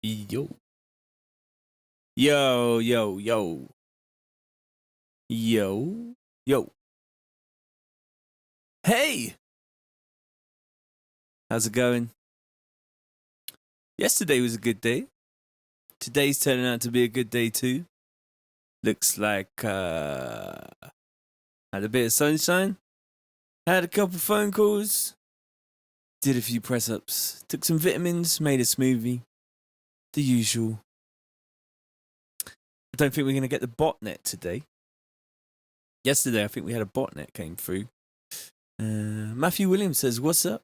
Yo. Yo, yo, yo. Yo. Yo. Hey! How's it going? Yesterday was a good day. Today's turning out to be a good day too. Looks like had a bit of sunshine. Had a couple phone calls. Did a few press-ups. Took some vitamins, made a smoothie. The usual. I don't think we're going to get the botnet today. Yesterday, I think we had a botnet came through. Matthew Williams says, what's up?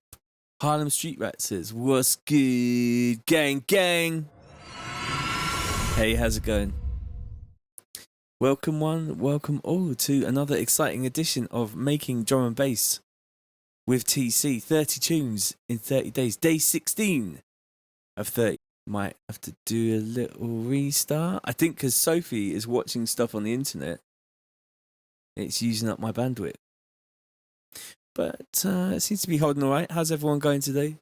Harlem Street Rat says, what's good? Gang, gang. Hey, how's it going? Welcome one, welcome all to another exciting edition of Making Drum and Bass with TC. 30 tunes in 30 days. Day 16 of 30. Might have to do a little restart. I think because Sophie is watching stuff on the internet, it's using up my bandwidth. But it seems to be holding all right. How's everyone going today?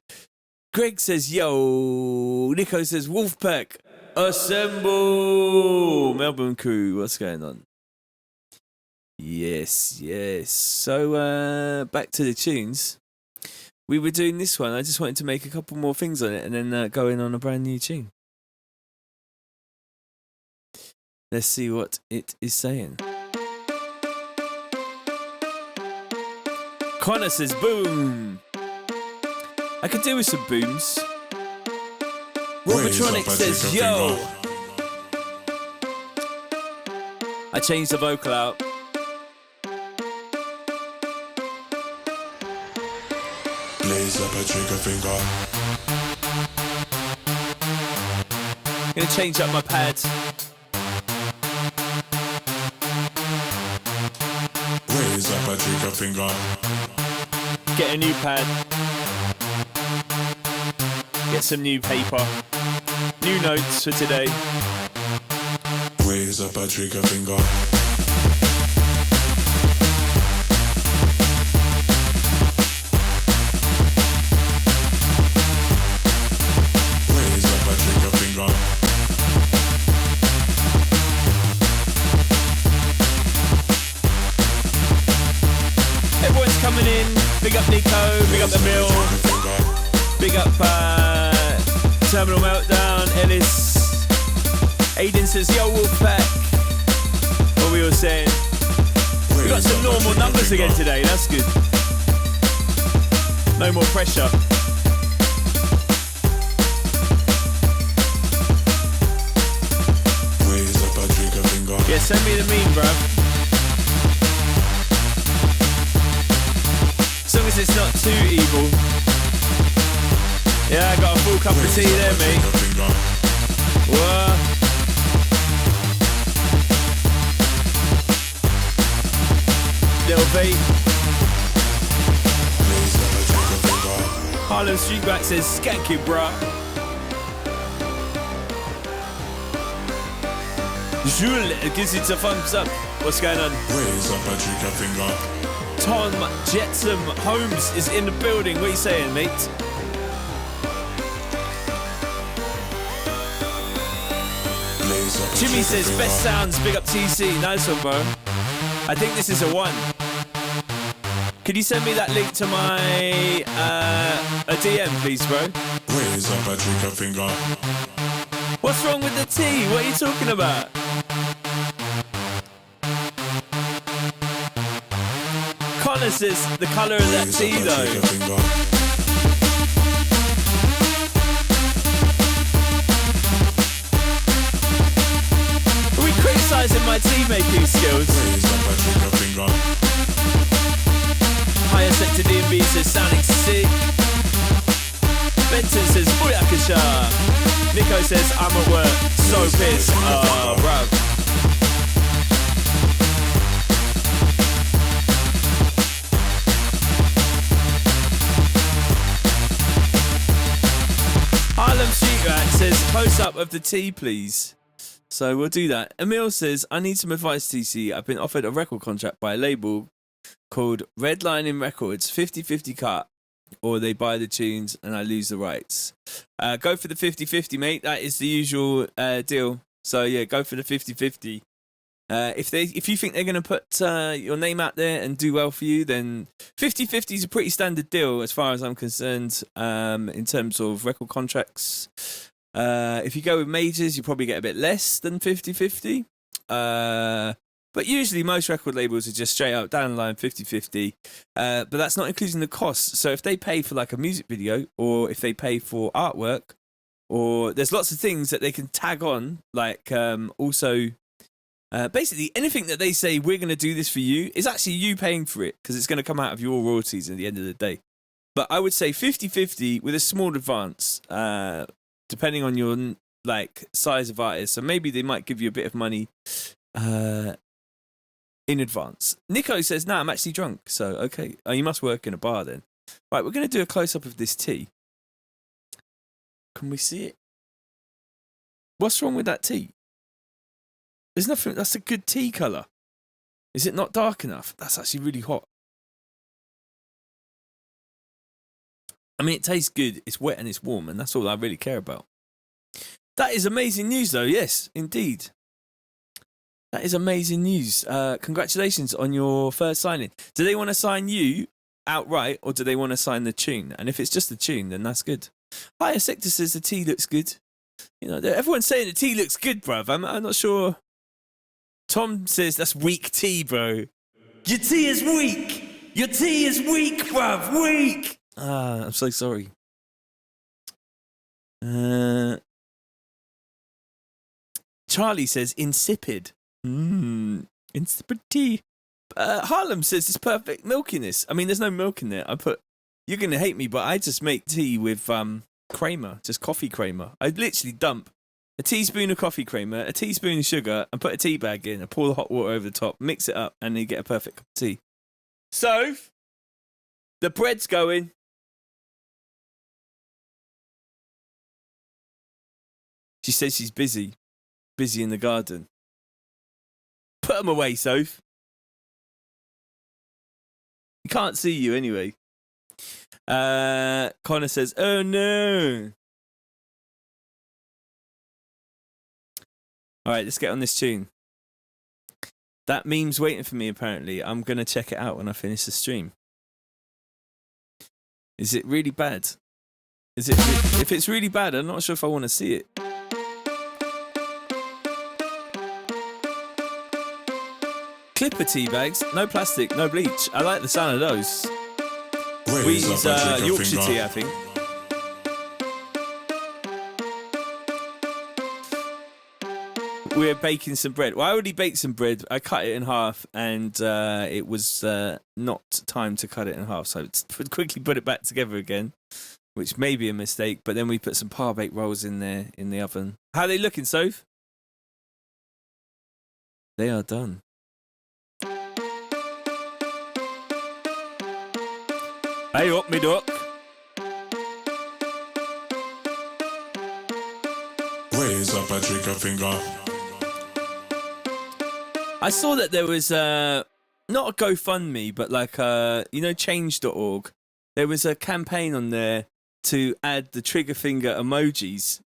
Greg says, yo. Nico says, Wolfpack, assemble. Melbourne crew, what's going on? Yes, yes. So back to the tunes. We were doing this one. I just wanted to make a couple more things on it and then go in on a brand new tune. Let's see what it is saying. Connor says, boom. I could do with some booms. Robotronic says, yo. I changed the vocal out. Blaze up a trigger finger. Gonna change up my pads. Raise up a trigger finger. Get a new pad. Get some new paper. New notes for today. Raise up a trigger finger. Raise up a trigger finger. Everyone's coming in. Big up Nico, big up the mill, big up Terminal Meltdown, Ellis. Aiden says, yo Wolfpack. What we all saying? We got some normal numbers again today, that's good. No more pressure. Raise up a trigger finger. Yeah, send me the meme, bruv. As long as it's not too evil. Yeah, I got a full cup of tea there, mate. What? Little vape. Harlem Street Rat says, skank it, bruh. Jules gives it a thumbs up. What's going on? Raise up a trigger finger. Tom Jetsam Holmes is in the building. What are you saying, mate? Jimmy says, best sounds, big up TC. Nice one, bro. I think this is a 1. Could you send me that link to my a DM, please, bro? Raise up a trigger finger. What's wrong with the T? What are you talking about? Connor says the colour of that T, though. Are we criticising my tea making skills? Higher Sector DMB says sounding sick. Benton says booyakasha. Nico says I'm at work, so pissed. Oh, bruv. Harlem Street Rat says close up of the tea, please. So we'll do that. Emil says, I need some advice, TC. I've been offered a record contract by a label called Redlining Records, 50-50 cut. or they buy the tunes and I lose the rights. Go for the 50-50, mate. That is the usual deal. So yeah, go for the 50-50. If you think they're going to put your name out there and do well for you, then 50-50 is a pretty standard deal as far as I'm concerned in terms of record contracts. If you go with majors, you probably get a bit less than 50-50. But usually most record labels are just straight up down the line 50-50. But that's not including the costs. So if they pay for like a music video, or if they pay for artwork, or there's lots of things that they can tag on, like also... basically, anything that they say, we're going to do this for you, is actually you paying for it, because it's going to come out of your royalties at the end of the day. But I would say 50-50 with a small advance, depending on your like size of artist. So maybe they might give you a bit of money in advance. Nico says, I'm actually drunk. So, okay. Oh, you must work in a bar then. Right, we're going to do a close-up of this tea. Can we see it? What's wrong with that tea? There's nothing. That's a good tea colour. Is it not dark enough? That's actually really hot. I mean, it tastes good. It's wet and it's warm, and that's all I really care about. That is amazing news, though. Yes, indeed. That is amazing news. Congratulations on your first signing. Do they want to sign you outright, or do they want to sign the tune? And if it's just the tune, then that's good. Hi, Sector says the tea looks good. You know, everyone's saying the tea looks good, bruv. I'm not sure. Tom says that's weak tea, bro. Your tea is weak. Your tea is weak, bruv. Weak. I'm so sorry. Charlie says insipid. Insipid tea. Harlem says it's perfect milkiness. I mean, there's no milk in there. You're going to hate me, but I just make tea with creamer, just coffee creamer. I literally dump a teaspoon of coffee creamer, a teaspoon of sugar, and put a tea bag in, and pour the hot water over the top, mix it up, and you get a perfect cup of tea. So, the bread's going. She says she's busy in the garden. Put them away, Soph. He can't see you anyway. Connor says, oh no. Alright, let's get on this tune. That meme's waiting for me, apparently. I'm going to check it out when I finish the stream. Is it really bad? If it's really bad, I'm not sure if I want to see it. Clipper tea bags, no plastic, no bleach. I like the sound of those. We use Yorkshire tea, I think. We're baking some bread. Well, I already baked some bread. I cut it in half, and it was not time to cut it in half. So I quickly put it back together again, which may be a mistake. But then we put some par-baked rolls in there in the oven. How are they looking, Soph? They are done. Hey up, me duck. Raise up a trigger finger. I saw that there was not a GoFundMe, but like change.org. There was a campaign on there to add the trigger finger emojis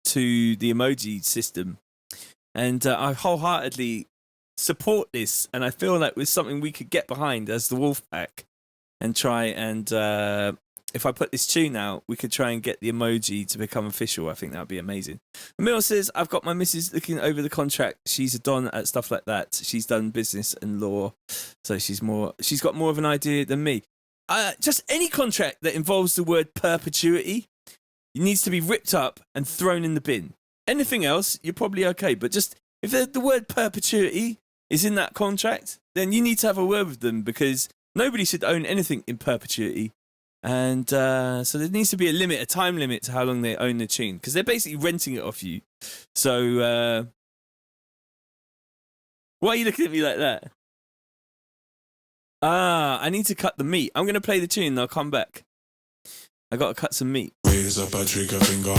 to the emoji system, and I wholeheartedly support this. And I feel like it's something we could get behind as the Wolfpack. And try and, if I put this tune out, we could try and get the emoji to become official. I think that would be amazing. Emil says, I've got my missus looking over the contract. She's a don at stuff like that. She's done business and law. So she's got more of an idea than me. Just any contract that involves the word perpetuity needs to be ripped up and thrown in the bin. Anything else, you're probably okay. But just, if the word perpetuity is in that contract, then you need to have a word with them, because nobody should own anything in perpetuity. And so there needs to be a time limit to how long they own the tune, because they're basically renting it off you. So, why are you looking at me like that? I need to cut the meat. I'm going to play the tune and I'll come back. I got to cut some meat. Raise up a trigger finger.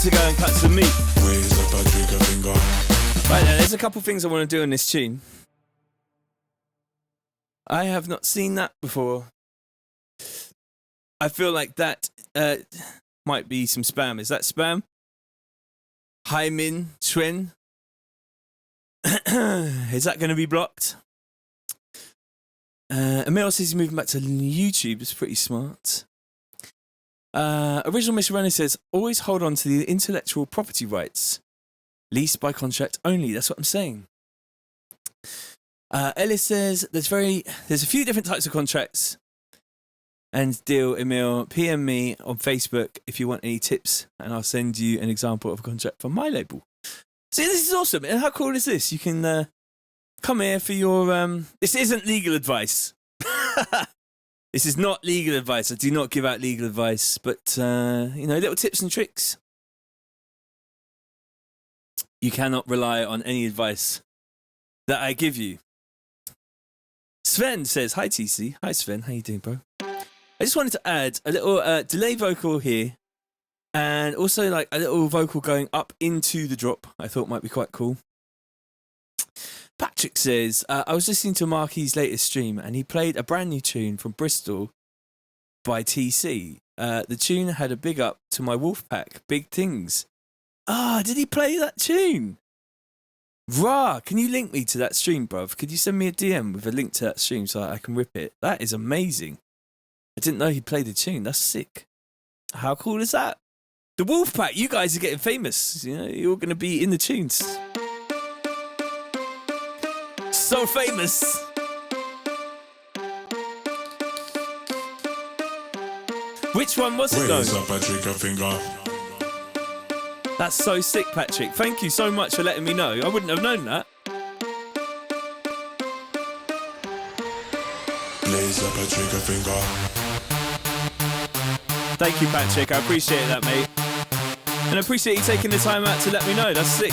to go and cut some meat. Raise up a trigger finger. Right now, there's a couple things I want to do on this tune. I have not seen that before. I feel like that might be some spam. Is that spam? Hi Min Chuen. Is that going to be blocked? Emil says he's moving back to YouTube. It's pretty smart. Original Mr. Runner says, always hold on to the intellectual property rights. Leased by contract only. That's what I'm saying. Ellis says, there's a few different types of contracts and deal, Emil. PM me on Facebook if you want any tips, and I'll send you an example of a contract from my label. See, this is awesome. And how cool is this? You can come here for your... This isn't legal advice. This is not legal advice. I do not give out legal advice, but, little tips and tricks. You cannot rely on any advice that I give you. Sven says, hi TC. Hi Sven, how you doing, bro? I just wanted to add a little delay vocal here, and also like a little vocal going up into the drop. I thought might be quite cool. Patrick says, I was listening to Marky's latest stream, and he played a brand new tune from Bristol by TC. The tune had a big up to my Wolfpack, Big Things. Did he play that tune? Rah, can you link me to that stream, bruv? Could you send me a DM with a link to that stream so I can rip it? That is amazing. I didn't know he played the tune. That's sick. How cool is that? The Wolfpack, you guys are getting famous. You know, you're going to be in the tunes. So famous. Which one was it though? Raise up a trigger finger. That's so sick, Patrick. Thank you so much for letting me know. I wouldn't have known that. Blaze up a trigger finger. Thank you, Patrick. I appreciate that, mate. And I appreciate you taking the time out to let me know. That's sick.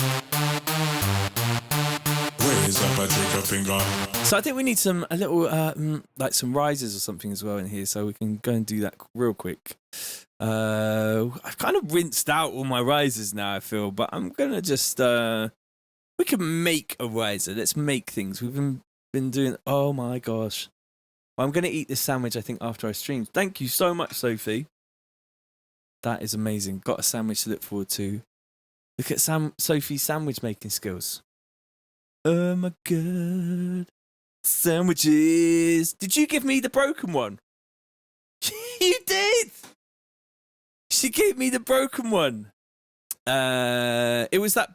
Raise up a trigger finger. So I think we need some some risers or something as well in here, so we can go and do that real quick. I've kind of rinsed out all my risers now, I feel, but I'm gonna just we can make a riser. Let's make things. We've been doing. Oh my gosh, I'm gonna eat this sandwich, I think, after I stream. Thank you so much, Sophie. That is amazing. Got a sandwich to look forward to. Look at Sophie's sandwich making skills. Oh my god. Sandwiches. Did you give me the broken one? You did. She gave me the broken one. It was that.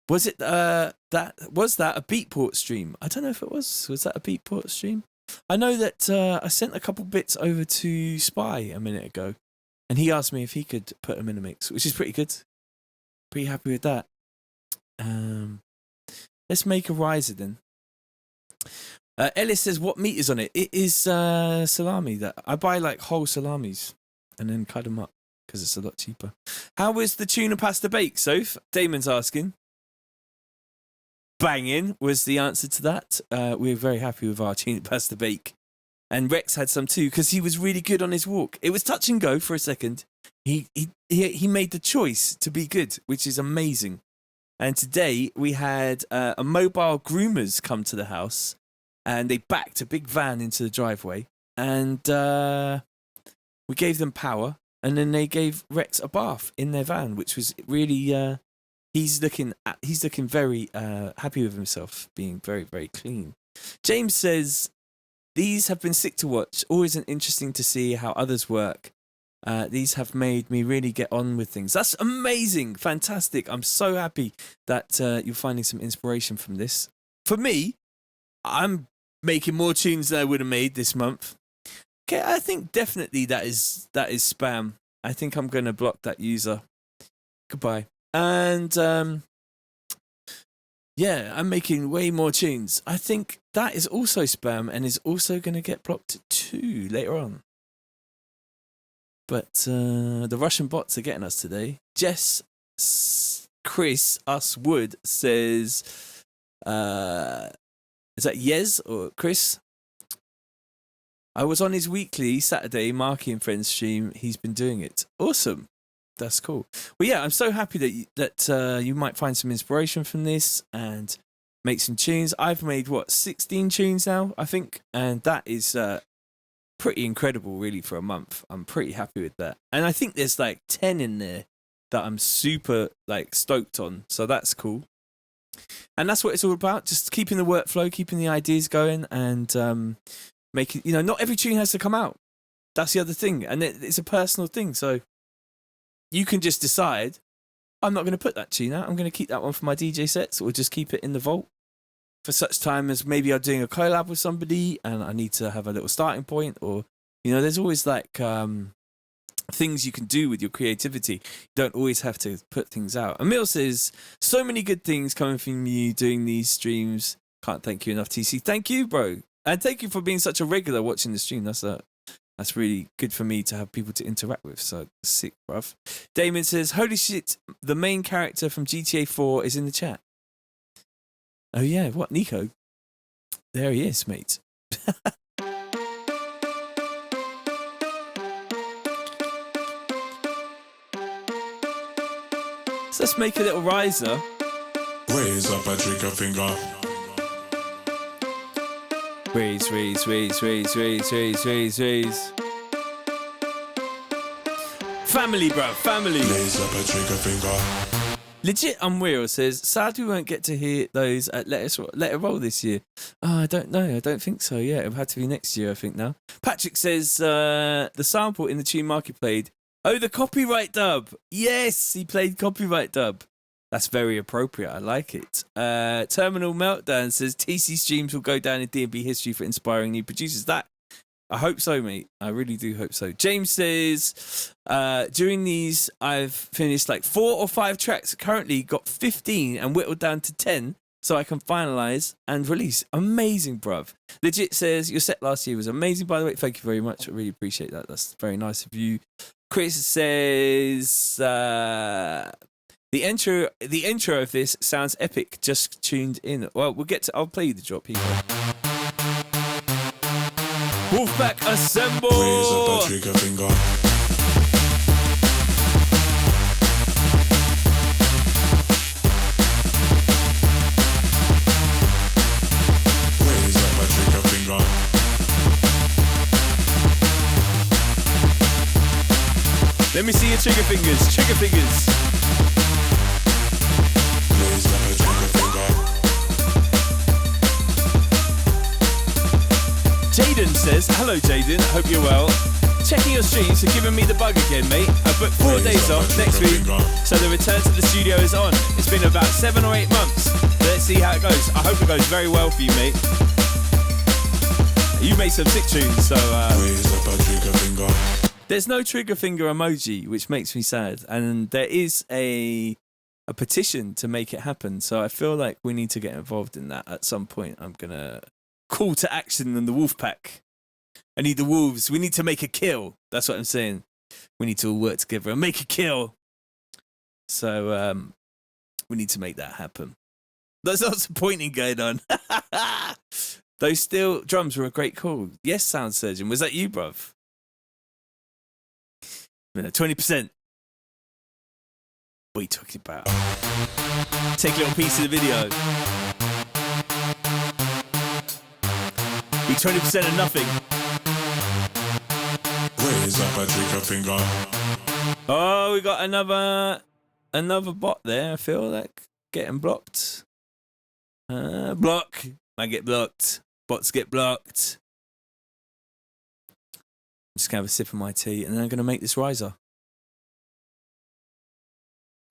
Was it that a Beatport stream? I don't know if it was. Was that a Beatport stream? I know that I sent a couple bits over to Spy a minute ago, and he asked me if he could put them in a mix, which is pretty good. Pretty happy with that. Let's make a riser then. Ellis says, what meat is on it? It is salami. That I buy like whole salamis and then cut them up because it's a lot cheaper. How was the tuna pasta bake, Soph? Damon's asking. Banging was the answer to that. We're very happy with our tuna pasta bake. And Rex had some too because he was really good on his walk. It was touch and go for a second. He made the choice to be good, which is amazing. And today we had a mobile groomers come to the house, and they backed a big van into the driveway, and we gave them power, and then they gave Rex a bath in their van, which was really he's looking very happy with himself, being very, very clean. James says, these have been sick to watch, always interesting to see how others work. These have made me really get on with things. That's amazing. Fantastic. I'm so happy that you're finding some inspiration from this. For me, I'm making more tunes than I would have made this month. Okay, I think definitely that is spam. I think I'm going to block that user. Goodbye. And yeah, I'm making way more tunes. I think that is also spam and is also going to get blocked too later on. But the Russian bots are getting us today. Chris Wood says, is that Yez or Chris? I was on his weekly Saturday Marky and Friends stream. He's been doing it. Awesome. That's cool. Well, yeah, I'm so happy that you might find some inspiration from this and make some tunes. I've made 16 tunes now, I think, and that is pretty incredible, really, for a month. I'm pretty happy with that, and I think there's like 10 in there that I'm super like stoked on. So that's cool, and that's what it's all about. Just keeping the workflow, keeping the ideas going, and making. Not every tune has to come out. That's the other thing, and it's a personal thing. So you can just decide, I'm not going to put that tune out. I'm going to keep that one for my DJ sets, or just keep it in the vault for such time as maybe I'm doing a collab with somebody and I need to have a little starting point, or there's always like things you can do with your creativity. You don't always have to put things out. Emil says, so many good things coming from you doing these streams. Can't thank you enough, TC. Thank you, bro. And thank you for being such a regular watching the stream. That's really good for me to have people to interact with. So sick, bruv. Damon says, holy shit, the main character from GTA 4 is in the chat. Oh yeah, what, Nico? There he is, mate. So let's make a little riser. Raise up a trigger finger. Raise. Family, bro, family. Raise up a trigger finger. Legit Unreal says, sad we won't get to hear those at Let It Roll this year. Oh, I don't know. I don't think so. Yeah, it'll have to be next year, I think now. Patrick says, the sample in the tune Marky played. Oh, the copyright dub. Yes, he played copyright dub. That's very appropriate. I like it. Terminal Meltdown says, TC streams will go down in D&B history for inspiring new producers. I hope so, mate. I really do hope so. James says, during these, I've finished like 4 or 5 tracks. Currently got 15 and whittled down to 10 so I can finalize and release. Amazing, bruv. Legit says, your set last year was amazing, by the way. Thank you very much. I really appreciate that. That's very nice of you. Chris says, the intro of this sounds epic. Just tuned in. Well, I'll play you the drop here. Wolfpack assemble! Raise up a trigger finger. Raise up a trigger finger. Let me see your trigger fingers. Trigger fingers. Raise up a trigger finger. Jaden says, hello Jaden, hope you're well. Checking your streams for giving me the bug again, mate. I booked 4 days off next week, so the return to the studio is on. It's been about 7 or 8 months. Let's see how it goes. I hope it goes very well for you, mate. You made some sick tunes, so Raise up a trigger finger. there's no trigger finger emoji, which makes me sad. And there is a petition to make it happen, so I feel like we need to get involved in that at some point. I'm gonna call to action in the wolf pack. I need the wolves. We need to make a kill. That's what I'm saying. We need to all work together and make a kill. So we need to make that happen. There's lots of pointing going on. Those steel drums were a great call. Yes, Sound Surgeon. Was that you, bruv? 20%. What are you talking about? Take a little piece of the video. Be 20% of nothing. Raise up a trigger finger. Oh, we got another bot there. I feel like getting blocked. Block. I get blocked. Bots get blocked. I'm just gonna have a sip of my tea and then I'm gonna make this riser.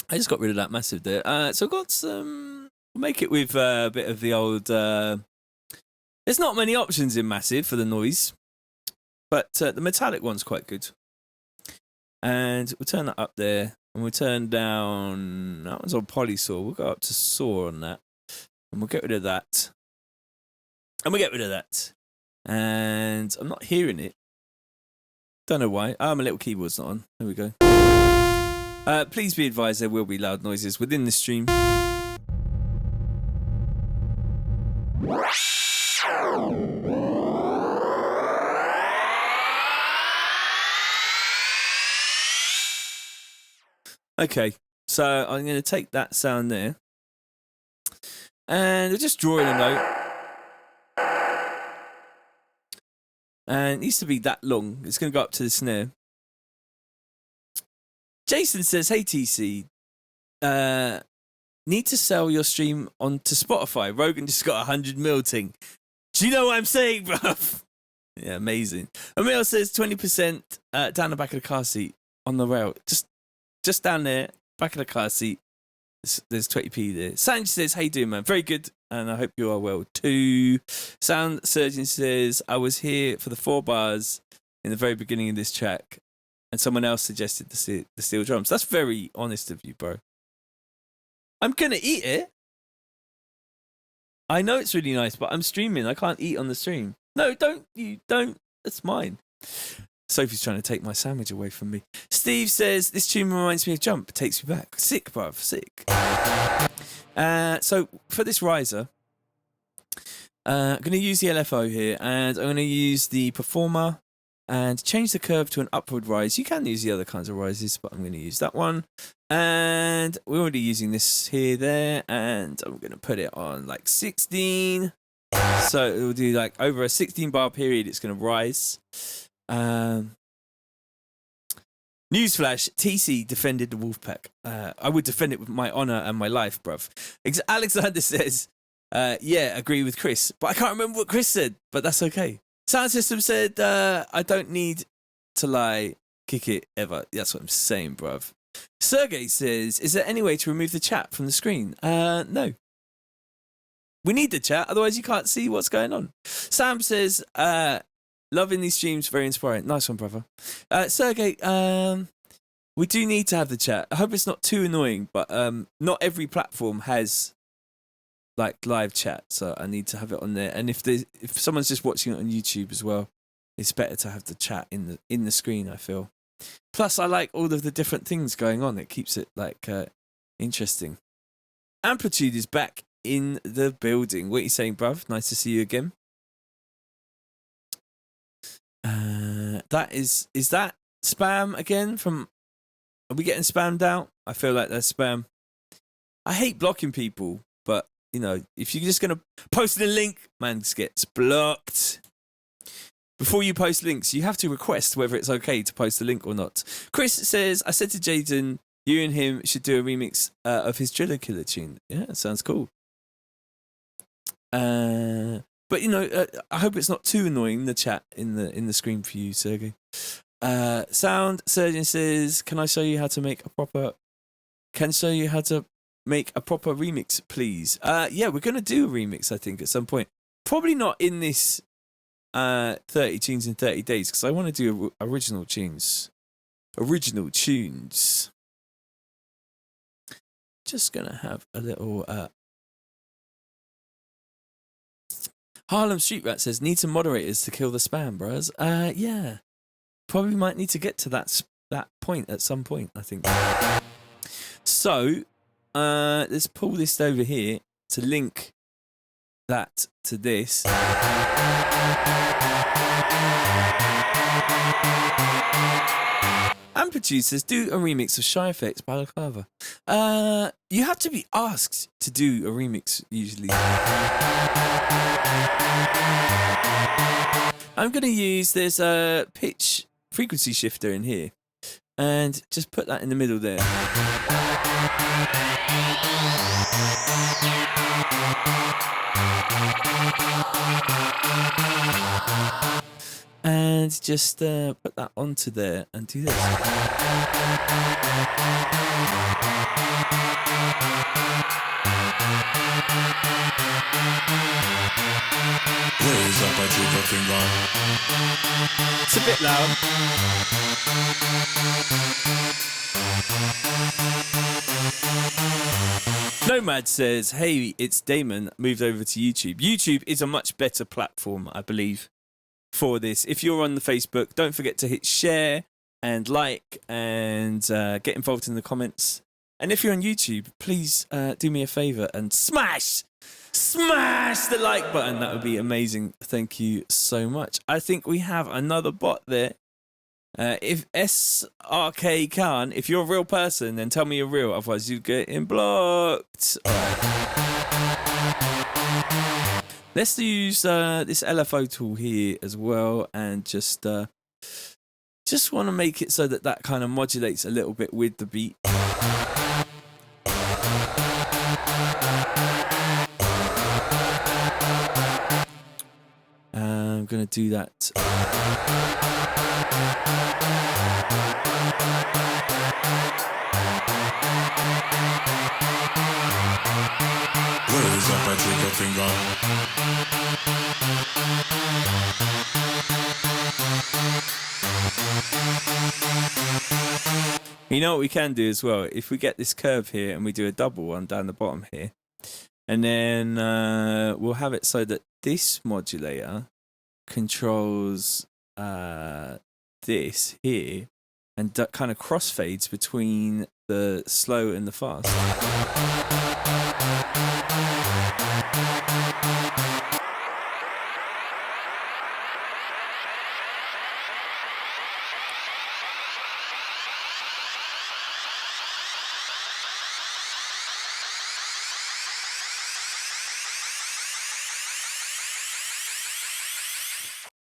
I just got rid of that massive there. So I've got some. Make it with a bit of the old. There's not many options in massive for the noise, but the metallic one's quite good. And we'll turn that up there, and we'll turn down. That one's on polysaw. We'll go up to saw on that, and we'll get rid of that. And we'll get rid of that. And I'm not hearing it. Don't know why. Oh, my little keyboard's not on. There we go. Please be advised there will be loud noises within the stream. Okay, so I'm going to take that sound there. And we're just drawing a note. And it needs to be that long. It's going to go up to the snare. Jason says, hey, TC, need to sell your stream onto Spotify. Rogan just got 100 mil ting. Do you know what I'm saying, bruv? Yeah, amazing. Emil says 20% down the back of the car seat on the rail. Just down there, back of the car seat. There's 20p there. Sanj says, how you doing, man? Very good, and I hope you are well too. Sound Surgeon says, I was here for the 4 bars in the very beginning of this track, and someone else suggested the steel drums. That's very honest of you, bro. I'm going to eat it. I know it's really nice, but I'm streaming. I can't eat on the stream. No, don't. That's mine. Sophie's trying to take my sandwich away from me. Steve says, this tune reminds me of Jump. It takes me back. Sick, bruv. Sick. So for this riser, I'm going to use the LFO here, and I'm going to use the Performer and change the curve to an upward rise. You can use the other kinds of rises, but I'm going to use that one. And we're already using this here, there, and I'm going to put it on like 16. So it will do like over a 16 bar period, it's going to rise. Newsflash, TC defended the Wolfpack. I would defend it with my honor and my life, bruv. Alexander says, yeah, agree with Chris. But I can't remember what Chris said, but that's okay. Sound System said, I don't need to lie, kick it ever. That's what I'm saying, bruv. Sergey says, is there any way to remove the chat from the screen? No. We need the chat, otherwise you can't see what's going on. Sam says, loving these streams, very inspiring. Nice one, brother. Sergey, we do need to have the chat. I hope it's not too annoying, but not every platform has like live chat, so I need to have it on there. And if someone's just watching it on YouTube as well, it's better to have the chat in the screen, I feel. Plus, I like all of the different things going on. It keeps it like interesting. Amplitude is back in the building. What are you saying, bruv? Nice to see you again. Is that spam again from... Are we getting spammed out? I feel like that's spam. I hate blocking people, but, you know, if you're just going to post a link, man, just gets blocked. Before you post links, you have to request whether it's okay to post a link or not. Chris says, I said to Jaden, you and him should do a remix of his Driller Killer tune. Yeah, sounds cool. But you know, I hope it's not too annoying, the chat in the screen for you, Sergey. Sound Surgeon says, can I show you how to make a proper remix, please? Yeah, we're gonna do a remix, I think, at some point. Probably not in this 30 tunes in 30 days, because I want to do original tunes. Just gonna have a little Harlem Street Rat says, need some moderators to kill the spam, bros. Yeah. Probably might need to get to that point at some point, I think. So, let's pull this over here to link that to this. Amplitude says, do a remix of Shy Effects Balaclava. You have to be asked to do a remix, usually. I'm going to use, there's a pitch frequency shifter in here, and just put that in the middle there. And just put that onto there and do this. Raise up a trigger finger. It's a bit loud. Nomad says, hey, it's Damon, moved over to YouTube. YouTube is a much better platform, I believe, for this. If you're on the Facebook, don't forget to hit share and like and get involved in the comments. And if you're on YouTube, please do me a favor and smash the like button. That would be amazing. Thank you so much. I think we have another bot there. If SRK can't, if you're a real person, then tell me you're real. Otherwise, you're getting blocked. All right. Let's use this LFO tool here as well, and just want to make it so that kind of modulates a little bit with the beat. I'm going to do that. Raise up a trigger finger. You know what we can do as well? If we get this curve here and we do a double one down the bottom here, and then we'll have it so that this modulator controls this here, and kind of crossfades between the slow and the fast.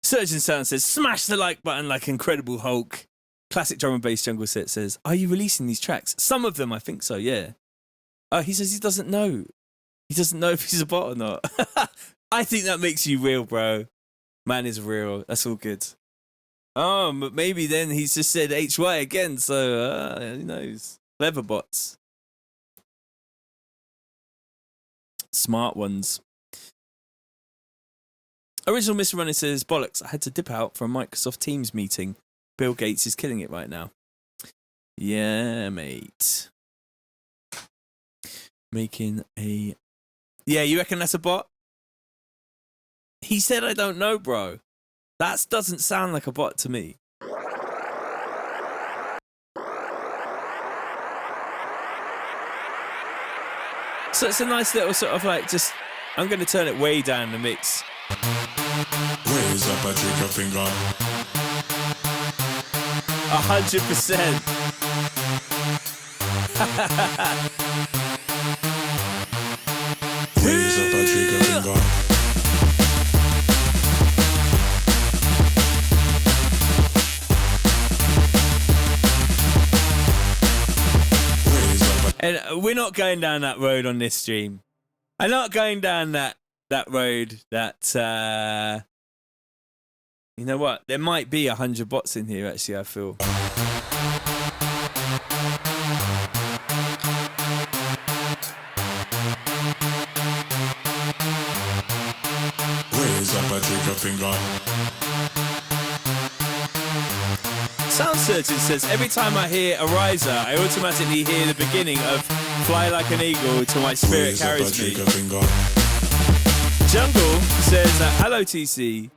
Surgeon Sound says, smash the like button like Incredible Hulk. Classic drum and bass jungle set says, are you releasing these tracks? Some of them, I think so, yeah. He says he doesn't know. He doesn't know if he's a bot or not. I think that makes you real, bro. Man is real. That's all good. Oh, but maybe then he's just said HY again, so who knows? Clever bots. Smart ones. Original Mr. Runner says, bollocks, I had to dip out for a Microsoft Teams meeting. Bill Gates is killing it right now. Yeah, mate. Making a... Yeah, you reckon that's a bot? He said I don't know, bro. That doesn't sound like a bot to me. So it's a nice little sort of like just... I'm going to turn it way down the mix. Raise up a trigger finger. 100%. Raise up a trigger finger. And we're not going down that road on this stream. I'm not going down that road that you know what, there might be 100 bots in here actually, I feel. Raise up a trigger finger. Sound Surgeon says, every time I hear a riser, I automatically hear the beginning of Fly Like an Eagle till my spirit Raise up a carries me. trigger finger. Jungle says, hello TC.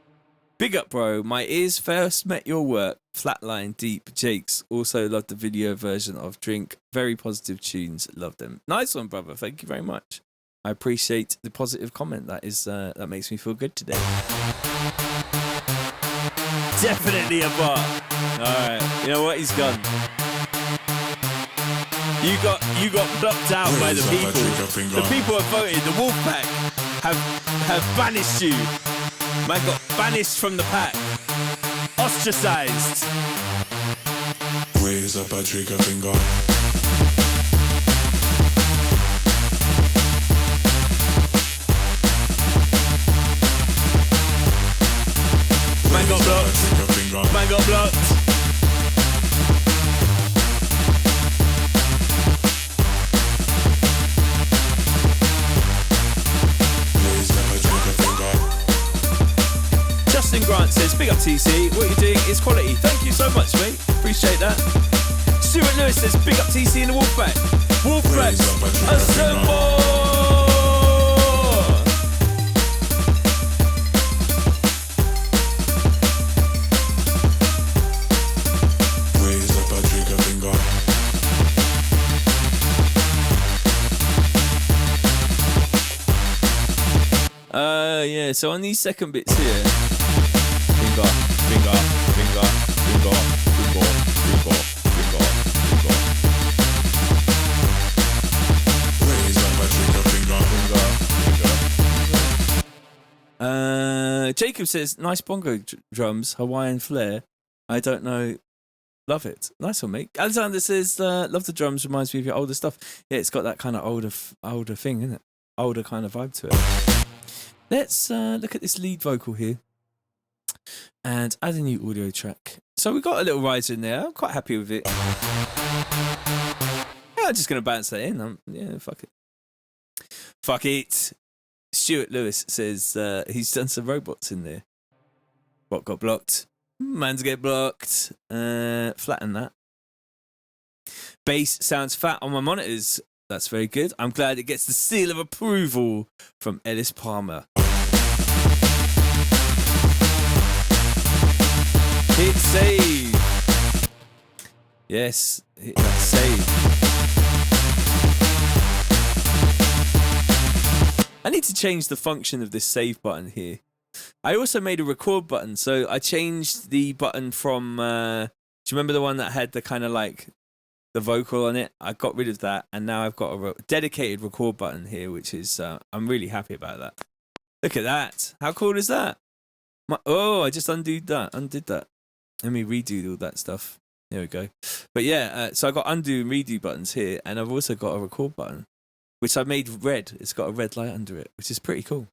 Big up, bro. My ears first met your work. Flatline, Deep, Jakes. Also loved the video version of Drink. Very positive tunes. Love them. Nice one, brother. Thank you very much. I appreciate the positive comment. That is that makes me feel good today. Definitely a bot. Alright. You know what? He's gone. You got blocked out by the people. The people have voted. The wolf pack have banished you. Man got banished from the pack. Ostracized. Raise up a trigger finger. Man got blocked. Man got blocked. Justin Grant says, big up TC, what you're doing is quality. Thank you so much, mate. Appreciate that. Stuart Lewis says, big up TC in the Wolfpack. Wolfpacks, assemble! Raise up a trigger finger. Yeah, so on these second bits here, finger, finger, finger, finger, Raise up my trigger finger. Jacob says, nice bongo drums, Hawaiian flair. I don't know. Love it. Nice one, mate. Alexander says, love the drums, reminds me of your older stuff. Yeah, it's got that kind of older thing, isn't it? Older kind of vibe to it. Let's look at this lead vocal here and add a new audio track. So we got a little riser in there. I'm quite happy with it. Yeah, I'm just going to bounce that in. Yeah, fuck it. Fuck it. Stuart Lewis says he's done some robots in there. What got blocked? Man's get blocked. Flatten that. Bass sounds fat on my monitors. That's very good. I'm glad it gets the seal of approval from Ellis Palmer. Hit save. Yes, hit that save. I need to change the function of this save button here. I also made a record button, so I changed the button from, do you remember the one that had the kind of like the vocal on it? I got rid of that, and now I've got a dedicated record button here, which is, I'm really happy about that. Look at that. How cool is that? I just undid that. Let me redo all that stuff. There we go. But yeah, so I got undo and redo buttons here, and I've also got a record button, which I made red. It's got a red light under it, which is pretty cool.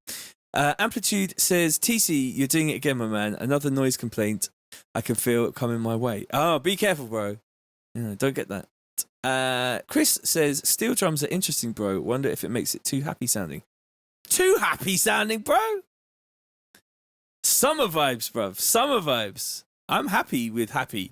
Amplitude says, TC, you're doing it again, my man. Another noise complaint. I can feel it coming my way. Oh, be careful, bro. Yeah, don't get that. Chris says, steel drums are interesting, bro. Wonder if it makes it too happy sounding. Too happy sounding, bro? Summer vibes, bruv. Summer vibes. I'm happy with happy.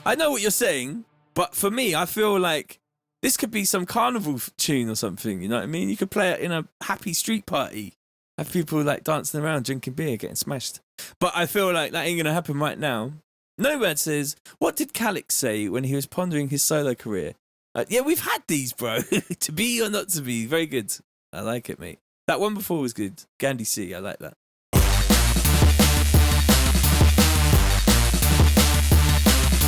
I know what you're saying, but for me, I feel like this could be some carnival tune or something, you know what I mean? You could play it in a happy street party. Have people like dancing around, drinking beer, getting smashed. But I feel like that ain't going to happen right now. Nomad says, what did Calix say when he was pondering his solo career? Yeah, we've had these, bro. To be or not to be. Very good. I like it, mate. That one before was good. Gandhi C, I like that.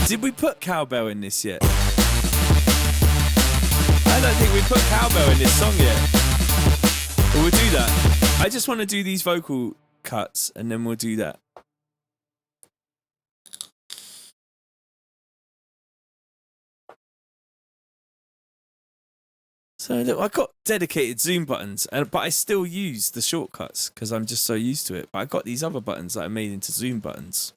Did we put cowbell in this yet? I don't think we put cowbell in this song yet. But we'll do that. I just want to do these vocal cuts and then we'll do that. So look, I got dedicated zoom buttons, but I still use the shortcuts because I'm just so used to it. But I got these other buttons that I made into zoom buttons.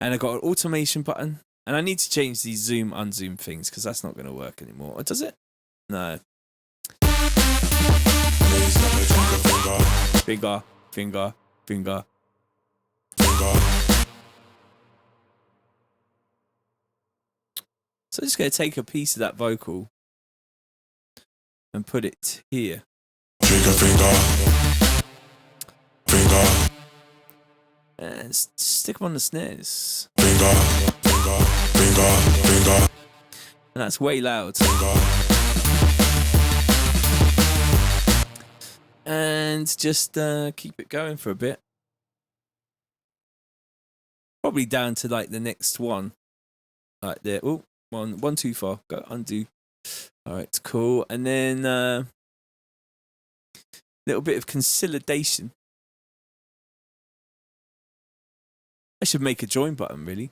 And I got an automation button. And I need to change these zoom, unzoom things because that's not going to work anymore. Or does it? No. Finger. So I'm just going to take a piece of that vocal and put it here. And stick them on the snares. And that's way loud. And just keep it going for a bit. Probably down to like the next one. Right there. Oh, one too far. Go undo. All right, cool. And then a little bit of consolidation. I should make a join button, really.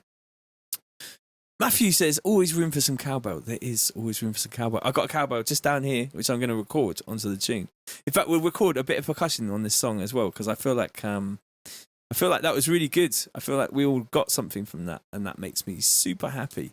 Matthew says, always room for some cowbell. There is always room for some cowbell. I've got a cowbell just down here, which I'm going to record onto the tune. In fact, we'll record a bit of percussion on this song as well, because I feel like that was really good. I feel like we all got something from that, and that makes me super happy.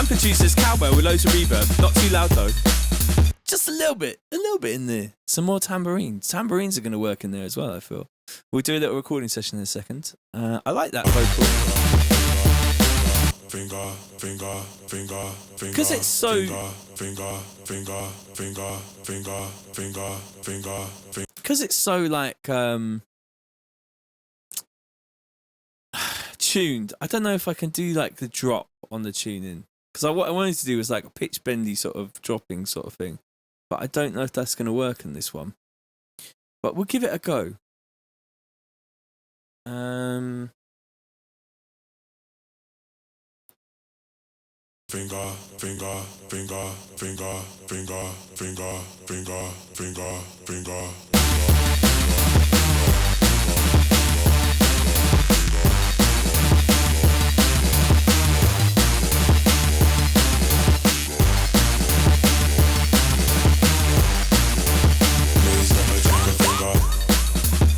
Produces cowbell with loads of reverb. Not too loud though. Just a little bit in there. Some more tambourines. Tambourines are going to work in there as well, I feel. We'll do a little recording session in a second. I like that vocal. Because it's so... Because it's so, like, tuned. I don't know if I can do, like, the drop on the tuning. Because what I wanted to do was, like, a pitch bendy sort of dropping sort of thing. But I don't know if that's going to work in this one. But we'll give it a go.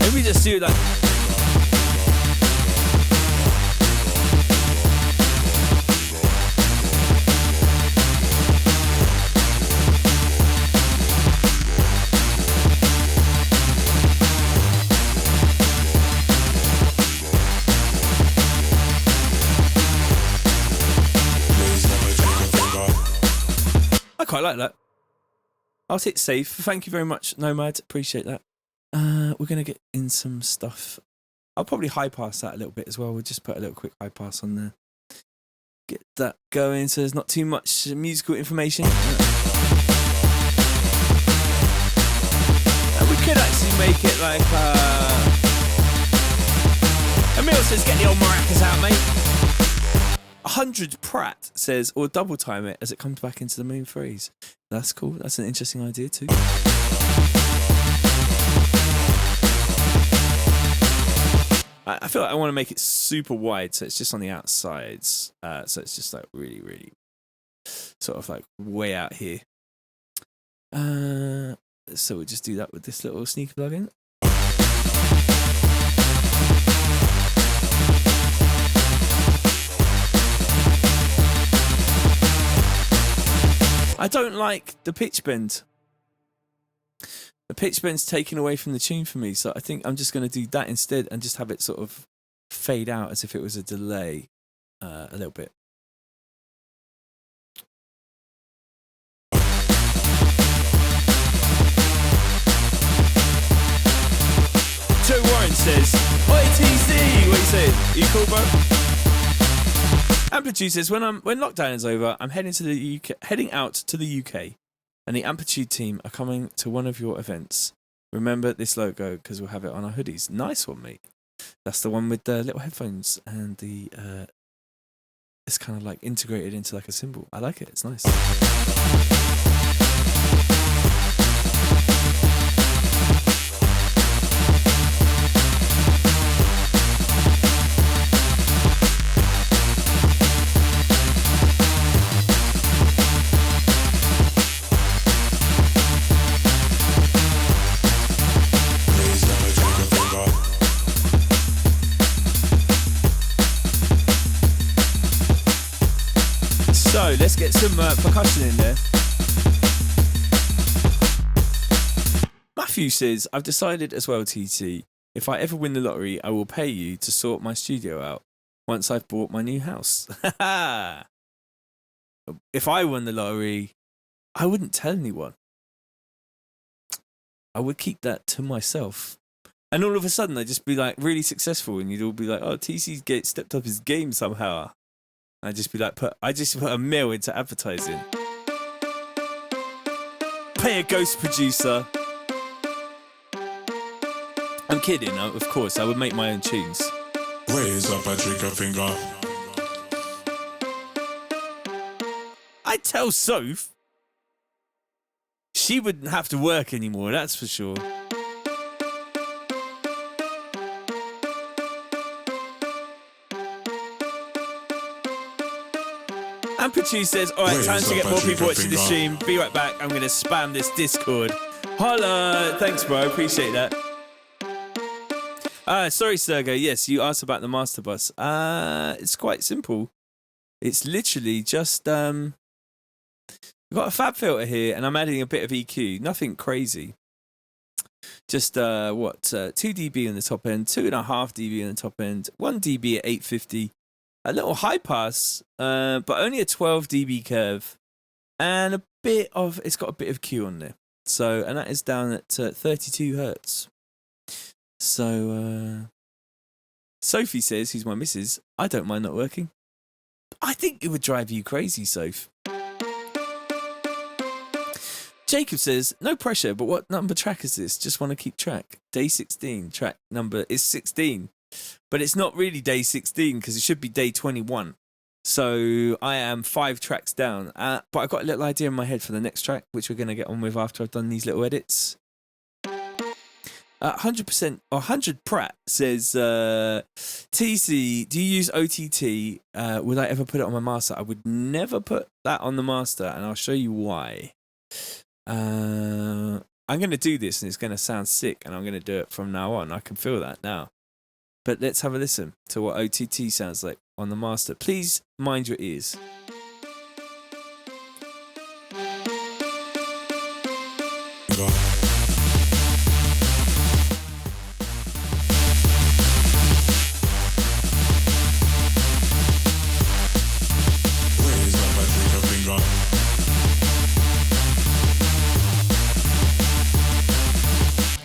Maybe just do that. I quite like that. I'll hit save. Thank you very much, Nomad. Appreciate that. We're going to get in some stuff. I'll probably high pass that a little bit as well. We'll just put a little quick high pass on there. Get that going so there's not too much musical information. And we could actually make it like... Emil says, get the old maracas out, mate. 100 Pratt says, or double time it as it comes back into the main phrase. That's cool. That's an interesting idea too. I feel like I want to make it super wide, so it's just on the outsides. So it's just like really, really sort of like way out here. So we'll just do that with this little sneaker plugin. I don't like the pitch bend. The pitch bend's taken away from the tune for me, so I think I'm just going to do that instead and just have it sort of fade out as if it was a delay a little bit. Joe Warren says, "Oi TC, what you saying? Are you cool, bro?" Amplitude says, when lockdown is over, I'm heading out to the UK, and the Amplitude team are coming to one of your events. Remember this logo because we'll have it on our hoodies. Nice one, mate. That's the one with the little headphones and the it's kind of like integrated into like a symbol. I like it. It's nice. So let's get some percussion in there. Matthew says, I've decided as well, TT, if I ever win the lottery, I will pay you to sort my studio out once I've bought my new house. If I won the lottery, I wouldn't tell anyone. I would keep that to myself. And all of a sudden, I'd just be like really successful, and you'd all be like, oh, TC's stepped up his game somehow. I'd just be like, I just put a mill into advertising. Pay a ghost producer. I'm kidding, of course. I would make my own tunes. Raise up a trigger finger. I'd tell Soph. She wouldn't have to work anymore, that's for sure. Amplitude says, alright, time to get more people watching the stream. Be right back. I'm going to spam this Discord. Holla! Thanks, bro. Appreciate that. Sorry, Sergey. Yes, you asked about the master bus. It's quite simple. It's literally just... I've got a fab filter here, and I'm adding a bit of EQ. Nothing crazy. Just 2 dB on the top end, 2.5 dB on the top end, 1 dB at 850, a little high pass, but only a 12 dB curve, and it's got a bit of Q on there. So, and that is down at 32 hertz. So, Sophie says, who's my missus, I don't mind not working. I think it would drive you crazy, Soph. Jacob says, no pressure, but what number track is this? Just want to keep track. Day 16, track number is 16. But it's not really day 16 because it should be day 21. So I am 5 tracks down. But I've got a little idea in my head for the next track, which we're going to get on with after I've done these little edits. 100% or 100 Pratt says, TC, do you use OTT? Would I ever put it on my master? I would never put that on the master, and I'll show you why. I'm going to do this, and it's going to sound sick, and I'm going to do it from now on. I can feel that now. But let's have a listen to what OTT sounds like on the master. Please mind your ears.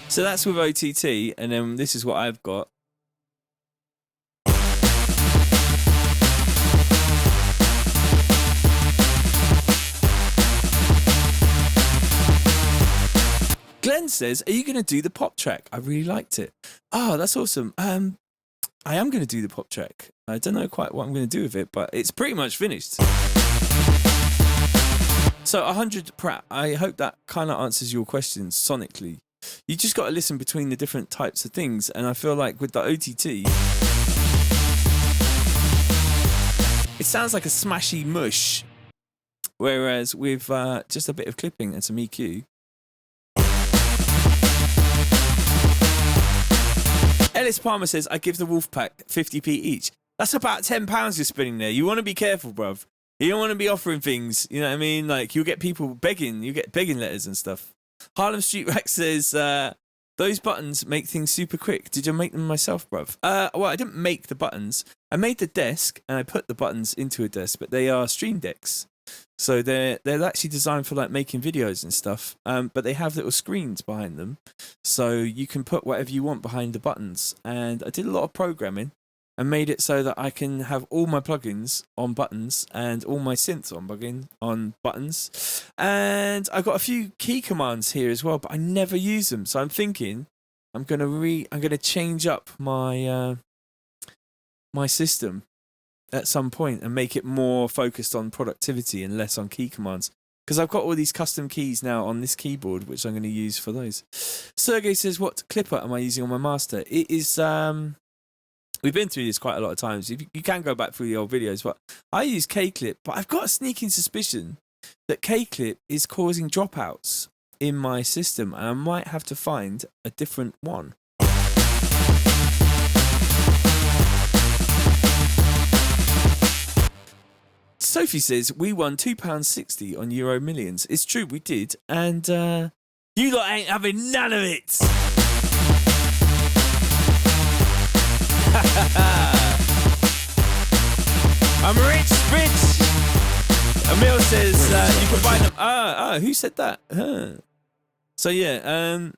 So that's with OTT, and then this is what I've got. Glenn says, are you going to do the pop track? I really liked it. Oh, that's awesome. I am going to do the pop track. I don't know quite what I'm going to do with it, but it's pretty much finished. So 100 Pratt, I hope that kind of answers your questions sonically. You just got to listen between the different types of things, and I feel like with the OTT, it sounds like a smashy mush, whereas with just a bit of clipping and some EQ. Ellis Palmer says, I give the Wolfpack 50p each. That's about £10 you're spending there. You want to be careful, bruv. You don't want to be offering things, you know what I mean? Like, you'll get people begging, you get begging letters and stuff. Harlem Street Rack says, those buttons make things super quick. Did you make them myself, bruv? Well, I didn't make the buttons. I made the desk, and I put the buttons into a desk, but they are Stream Decks. So they're actually designed for, like, making videos and stuff, but they have little screens behind them. So you can put whatever you want behind the buttons. And I did a lot of programming and made it so that I can have all my plugins on buttons and all my synths on buttons. And I've got a few key commands here as well, but I never use them. So I'm thinking I'm gonna change up my my system at some point and make it more focused on productivity and less on key commands. Because I've got all these custom keys now on this keyboard, which I'm going to use for those. Sergey says, what clipper am I using on my master? It is we've been through this quite a lot of times. You can go back through the old videos, but I use K-Clip. But I've got a sneaking suspicion that K-Clip is causing dropouts in my system, and I might have to find a different one. Sophie says, we won £2.60 on Euro Millions. It's true, we did. And you lot ain't having none of it. I'm rich. Emil says you can buy them. Who said that? So yeah,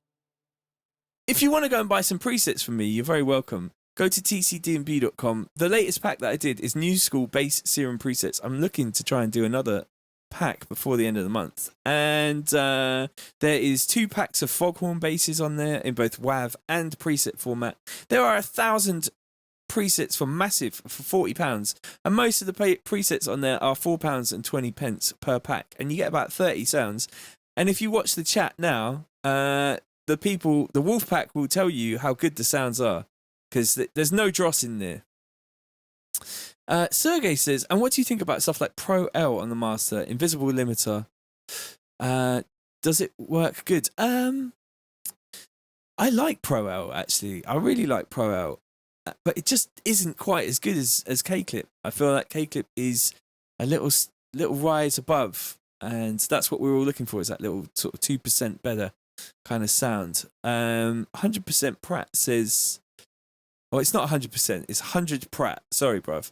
if you want to go and buy some presets from me, you're very welcome. Go to tcdnb.com. The latest pack that I did is New School Bass Serum presets. I'm looking to try and do another pack before the end of the month. And there is 2 packs of foghorn basses on there in both WAV and preset format. There are 1,000 presets for Massive for £40, and most of the presets on there are £4.20 per pack, and you get about 30 sounds. And if you watch the chat now, the Wolfpack will tell you how good the sounds are, because there's no dross in there. Sergey says, and what do you think about stuff like Pro L on the master, invisible limiter? Does it work good? I like Pro L, actually. I really like Pro L. But it just isn't quite as good as K-Clip. I feel like K-Clip is a little rise above, and that's what we're all looking for, is that little sort of 2% better. kind of sound. 100% Pratt says, well, it's not 100%, it's 100 Pratt. Sorry, bruv.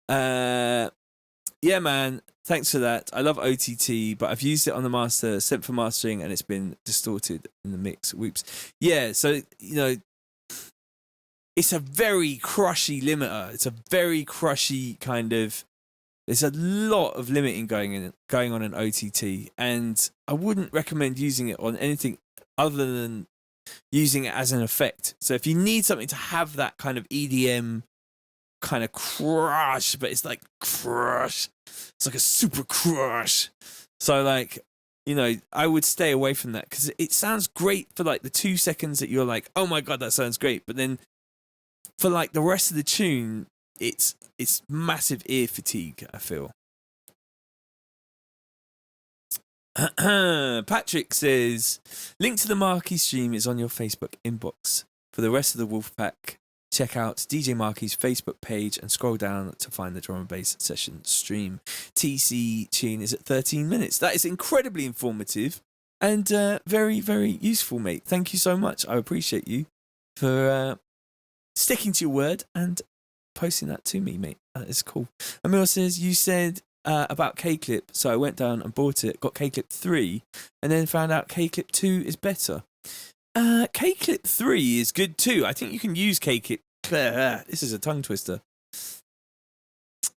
Yeah, man, thanks for that. I love OTT, but I've used it on the master, sent for mastering, and it's been distorted in the mix. Whoops. Yeah, so, you know, it's a very crushy limiter. It's a very crushy kind of. There's a lot of limiting going on in OTT, and I wouldn't recommend using it on anything other than using it as an effect. So if you need something to have that kind of EDM kind of crush, but it's like crush, it's like a super crush. So like, you know, I would stay away from that because it sounds great for like the 2 seconds that you're like, oh my god, that sounds great, but then for like the rest of the tune, it's massive ear fatigue, I feel. Patrick says, link to the Marquee stream is on your Facebook inbox. For the rest of the Wolfpack, check out DJ Marquee's Facebook page and scroll down to find the drum and bass session stream. TC tune is at 13 minutes. That is incredibly informative and very, very useful, mate. Thank you so much. I appreciate you for sticking to your word and posting that to me, mate. That is cool. Emil says, you said about K-Clip, so I went down and bought it, got K-Clip 3, and then found out K-Clip 2 is better. K-Clip 3 is good too. I think you can use K-Clip. This is a tongue twister.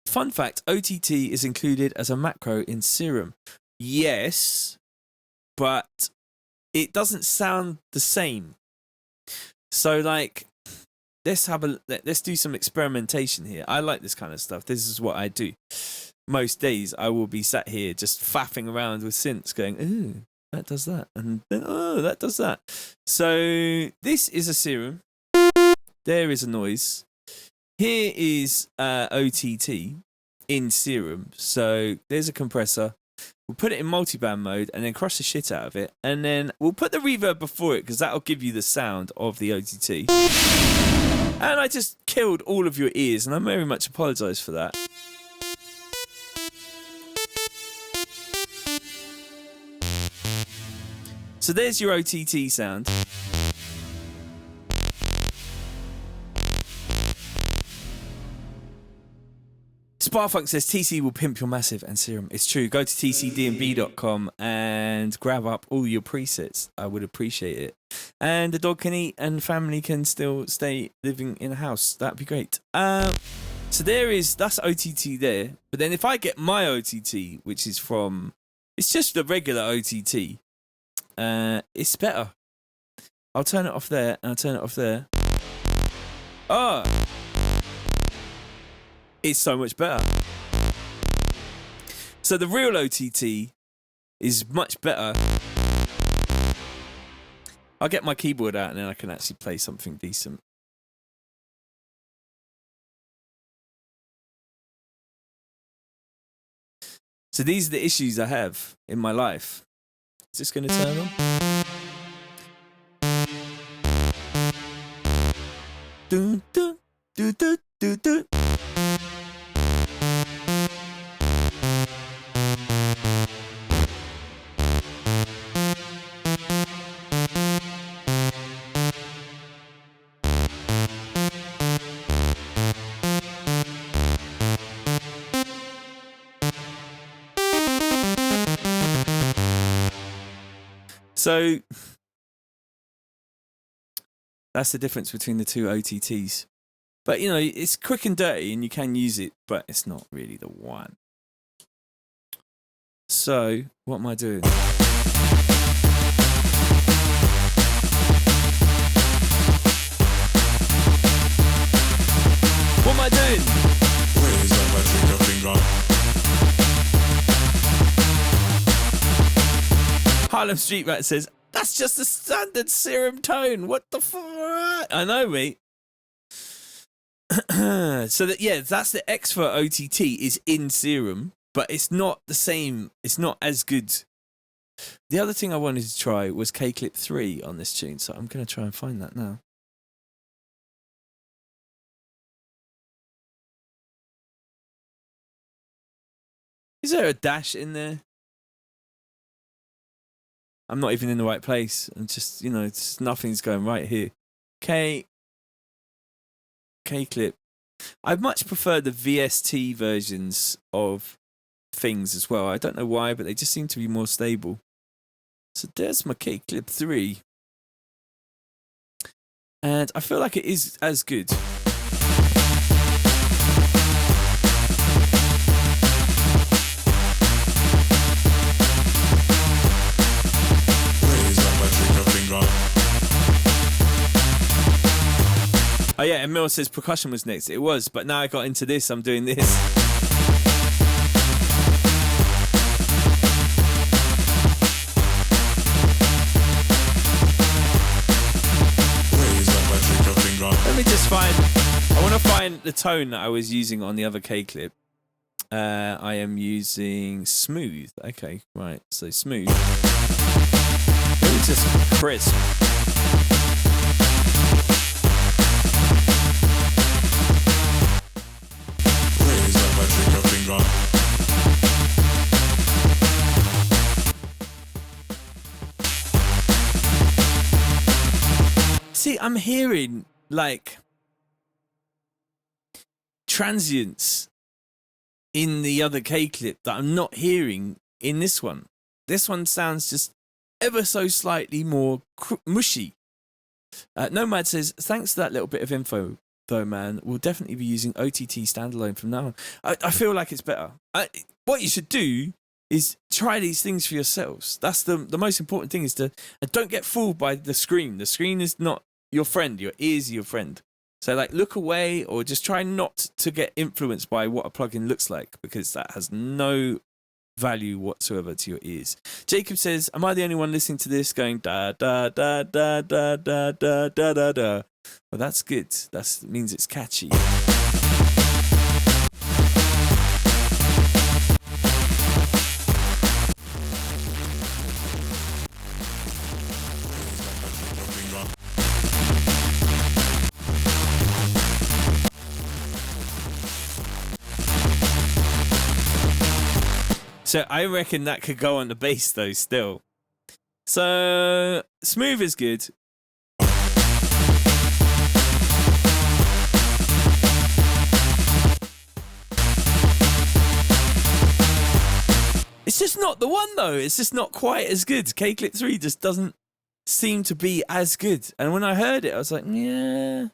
Fun fact, OTT is included as a macro in Serum. Yes, but it doesn't sound the same. So like, let's do some experimentation here. I like this kind of stuff. This is what I do. Most days I will be sat here just faffing around with synths going, ooh, that does that, and then oh, that does that. So this is a Serum. There is a noise. Here is OTT in Serum. So there's a compressor. We'll put it in multiband mode and then crush the shit out of it. And then we'll put the reverb before it because that'll give you the sound of the OTT. And I just killed all of your ears, and I very much apologise for that. So there's your OTT sound. Sparfunk says TC will pimp your Massive and Serum. It's true. Go to tcdnb.com and grab up all your presets. I would appreciate it. And the dog can eat and family can still stay living in a house. That'd be great. So that's OTT there. But then if I get my OTT, which is from, it's just the regular OTT, it's better. I'll turn it off there and I'll turn it off there. Oh! It's so much better. So the real OTT is much better. I'll get my keyboard out and then I can actually play something decent. So these are the issues I have in my life. Is this going to turn on? Do, do, do, do, do, do. So that's the difference between the two OTTs. But, you know, it's quick and dirty and you can use it, but it's not really the one. So, what am I doing? What am I doing? Raise up a trigger finger. Harlem Street Rat says, that's just a standard Serum tone. What the fuck? I know, mate. So that's the X for OTT is in Serum, but it's not the same. It's not as good. The other thing I wanted to try was K-Clip 3 on this tune, so I'm going to try and find that now. Is there a dash in there? I'm not even in the right place. And just, you know, just nothing's going right here. K clip. I much prefer the VST versions of things as well. I don't know why, but they just seem to be more stable. So there's my K clip 3. And I feel like it is as good. Oh yeah, and Mill says percussion was next. It was, but now I got into this, I'm doing this. Let me just I want to find the tone that I was using on the other K clip. I am using smooth. Okay, right, so smooth. Maybe just crisp. See, I'm hearing like transients in the other K clip that I'm not hearing in this one. This one sounds just ever so slightly more mushy. Nomad says, thanks for that little bit of info, though, man. We'll definitely be using OTT standalone from now on. I feel like it's better. What you should do is try these things for yourselves. That's the most important thing, is to don't get fooled by the screen. The screen is not your friend. Your ears are your friend. So like look away, or just try not to get influenced by what a plugin looks like, because that has no value whatsoever to your ears. Jacob says, am I the only one listening to this going da da da da da da da da da da? Well, that's good. That means it's catchy. So I reckon that could go on the bass though still. So smooth is good. It's just not the one though. It's just not quite as good. K-Clip 3 just doesn't seem to be as good. And when I heard it, I was like, yeah.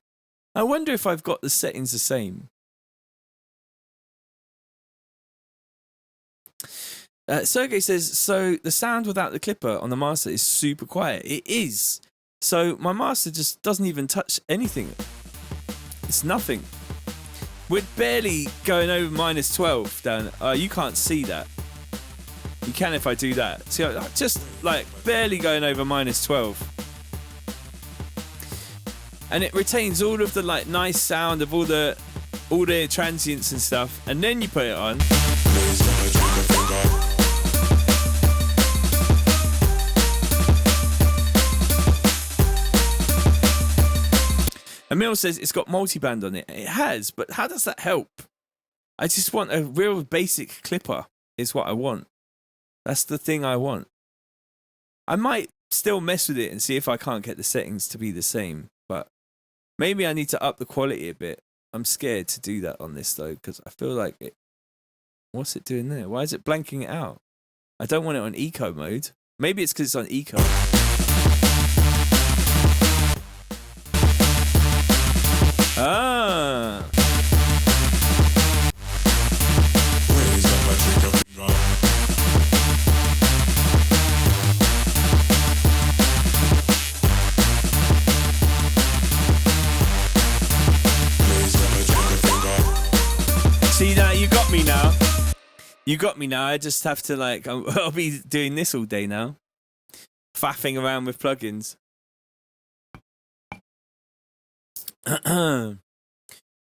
I wonder if I've got the settings the same. Sergey says, so the sound without the clipper on the master is super quiet. It is. So my master just doesn't even touch anything. It's nothing. We're barely going over -12 down. You can't see that. You can if I do that. See, just like barely going over -12. And it retains all of the like nice sound of all the transients and stuff. And then you put it on. Emil says it's got multiband on it. It has, but how does that help? I just want a real basic clipper is what I want. That's the thing I want. I might still mess with it and see if I can't get the settings to be the same, but maybe I need to up the quality a bit. I'm scared to do that on this though, because I feel like it... What's it doing there? Why is it blanking it out? I don't want it on eco mode. Maybe it's because it's on eco. Ah. See now, you got me now. You got me now. I just have to like, I'll be doing this all day now. Faffing around with plugins.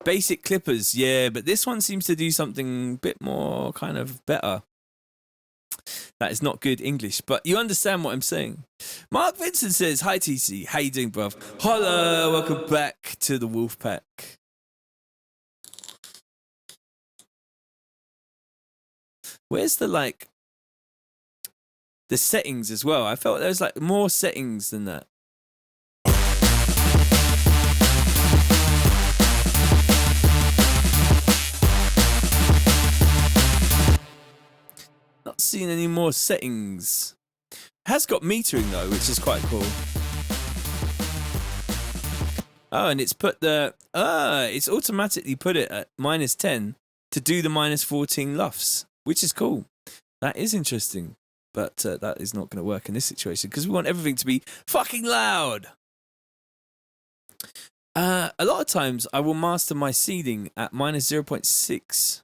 Basic clippers, yeah, but this one seems to do something a bit more kind of better. That is not good English, but you understand what I'm saying. Mark Vincent says, hi TC, how you doing, bruv? Hello, welcome back to the Wolf Pack. Where's the like the settings as well. I felt there was like more settings than that. Not seeing any more settings. It has got metering though, which is quite cool. Oh, and it's put it's automatically put it at -10 to do the -14 LUFS, which is cool. That is interesting, but that is not going to work in this situation because we want everything to be fucking loud. A lot of times I will master my seeding at -0.6.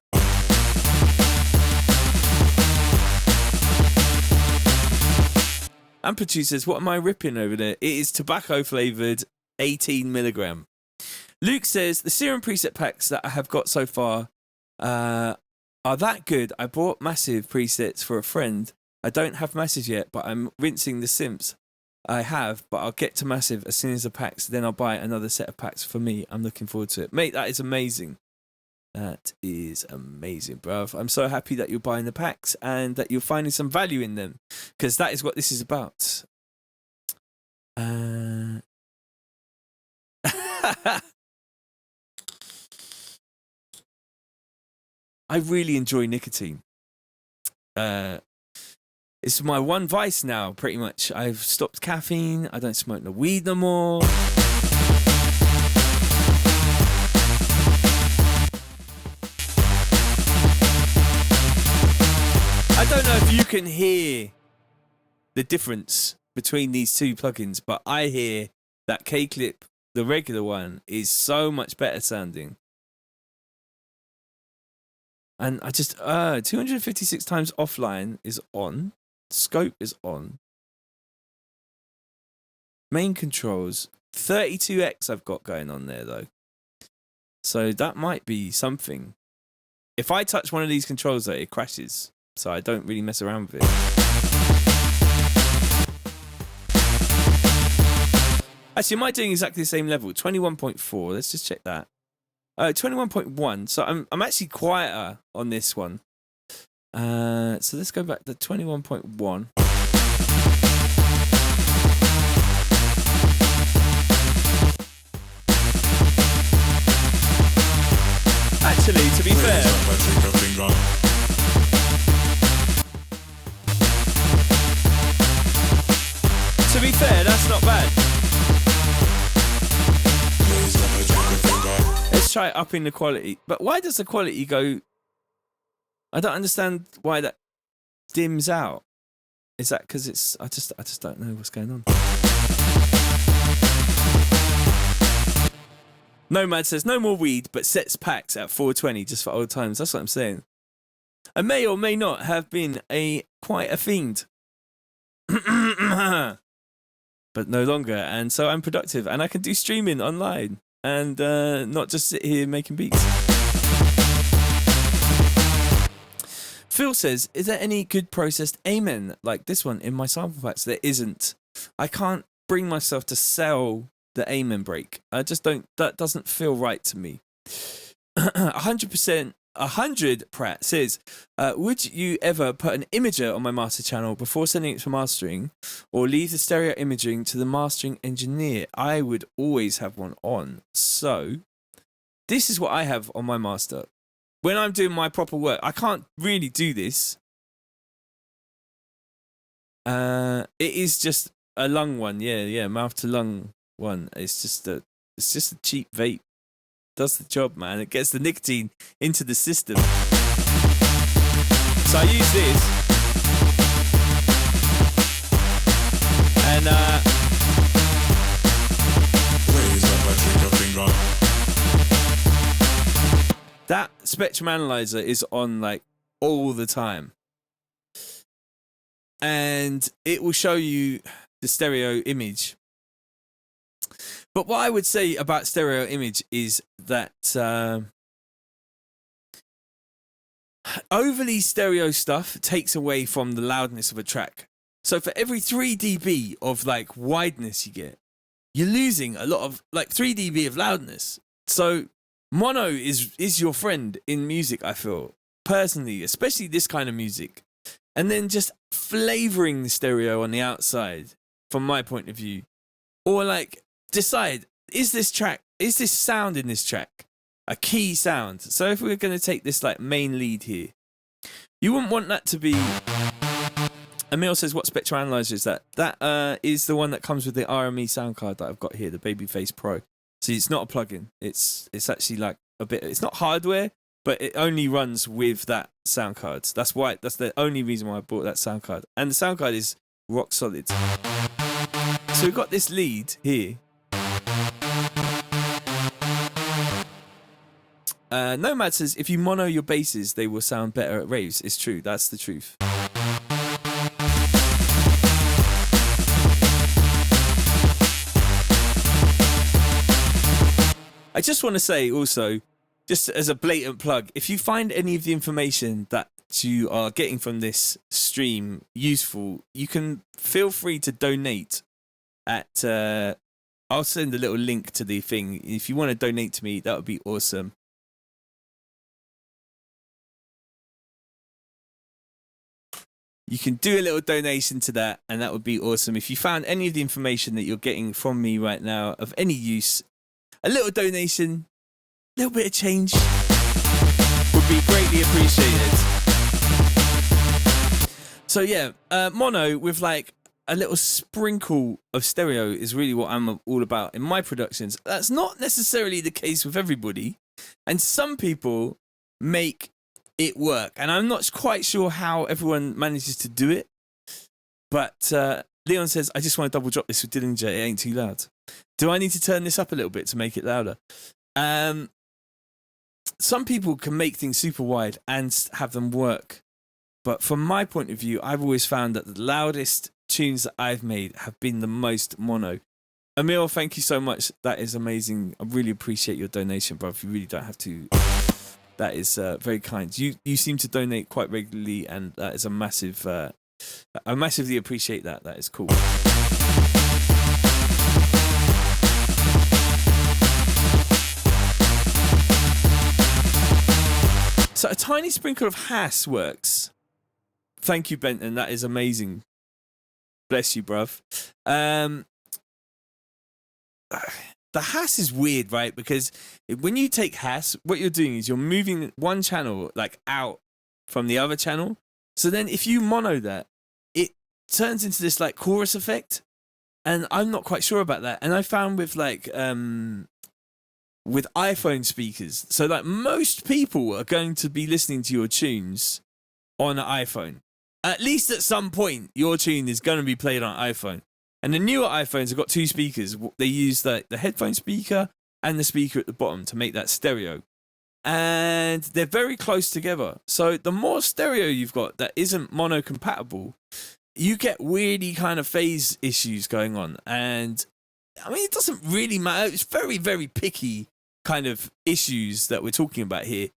Amplitude says, what am I ripping over there? It is tobacco flavoured 18 milligram. Luke says, the serum preset packs that I have got so far are that good. I bought massive presets for a friend. I don't have massive yet, but I'm rinsing the simps I have, but I'll get to massive as soon as the packs. Then I'll buy another set of packs for me. I'm looking forward to it. Mate, that is amazing. That is amazing, bruv. I'm so happy that you're buying the packs and that you're finding some value in them, because that is what this is about. I really enjoy nicotine. It's my one vice now, pretty much. I've stopped caffeine. I don't smoke no weed no more. I don't know if you can hear the difference between these two plugins, but I hear that K-Clip, the regular one, is so much better sounding. And I just, 256 times offline is on. Scope is on. Main controls, 32x I've got going on there though. So that might be something. If I touch one of these controls though, it crashes. So I don't really mess around with it. Actually, am I doing exactly the same level? 21.4. Let's just check that. 21.1. So I'm actually quieter on this one. So let's go back to 21.1. Actually, to be fair, that's not bad. Let's try upping the quality. But why does the quality go? I don't understand why that dims out. Is that because it's? I just don't know what's going on. Nomad says no more weed, but sets packs at 420 just for old times. That's what I'm saying. I may or may not have been quite a fiend. But no longer, and so I'm productive, and I can do streaming online, and not just sit here making beats. Phil says, is there any good processed amen like this one in my sample packs? There isn't. I can't bring myself to sell the amen break. I just don't, that doesn't feel right to me. 100%. 100 Pratt says, would you ever put an imager on my master channel before sending it for mastering, or leave the stereo imaging to the mastering engineer? I would always have one on. So this is what I have on my master. When I'm doing my proper work, I can't really do this. It is just a lung one, yeah, mouth to lung one. It's just a cheap vape. Does the job, man. It gets the nicotine into the system. So I use this, and that spectrum analyzer is on like all the time, and it will show you the stereo image. But what I would say about stereo image is that overly stereo stuff takes away from the loudness of a track. So for every 3 dB of like wideness you get, you're losing a lot of like 3 dB of loudness. So mono is your friend in music, I feel, personally, especially this kind of music. and then just flavoring the stereo on the outside from my point of view. Or like decide, is this sound in this track a key sound? So if we're going to take this like main lead here, you wouldn't want that to be... Emil says, what spectral analyzer is that? That is the one that comes with the RME sound card that I've got here, the Babyface Pro. See, it's not a plugin. It's actually like a bit... It's not hardware, but it only runs with that sound card. That's the only reason why I bought that sound card. And the sound card is rock solid. So we've got this lead here. Nomad says, if you mono your basses, they will sound better at raves. It's true. That's the truth. I just want to say also, just as a blatant plug, if you find any of the information that you are getting from this stream useful, you can feel free to donate at... I'll send a little link to the thing. If you want to donate to me, that would be awesome. You can do a little donation to that, and that would be awesome. If you found any of the information that you're getting from me right now of any use, a little donation, a little bit of change would be greatly appreciated. So yeah, mono with like a little sprinkle of stereo is really what I'm all about in my productions. That's not necessarily the case with everybody, and some people make it work, and I'm not quite sure how everyone manages to do it. But Leon says, I just want to double drop this with Dillinger, it ain't too loud. Do I need to turn this up a little bit to make it louder? Some people can make things super wide and have them work. But from my point of view, I've always found that the loudest tunes that I've made have been the most mono. Emil, thank you so much. That is amazing. I really appreciate your donation, bro. You really don't have to. That is very kind. You seem to donate quite regularly, and that is a massive... I massively appreciate that. That is cool. So a tiny sprinkle of Hass works. Thank you, Benton. That is amazing. Bless you, bruv. The Hass is weird, right? Because when you take Hass, what you're doing is you're moving one channel like out from the other channel. So then if you mono that, it turns into this like chorus effect. And I'm not quite sure about that. And I found with like with iPhone speakers, so like most people are going to be listening to your tunes on an iPhone. At least at some point, your tune is going to be played on iPhone. And the newer iPhones have got two speakers. They use the headphone speaker and the speaker at the bottom to make that stereo. And they're very close together. So the more stereo you've got that isn't mono compatible, you get weirdy kind of phase issues going on. And I mean, it doesn't really matter. It's very, very picky kind of issues that we're talking about here.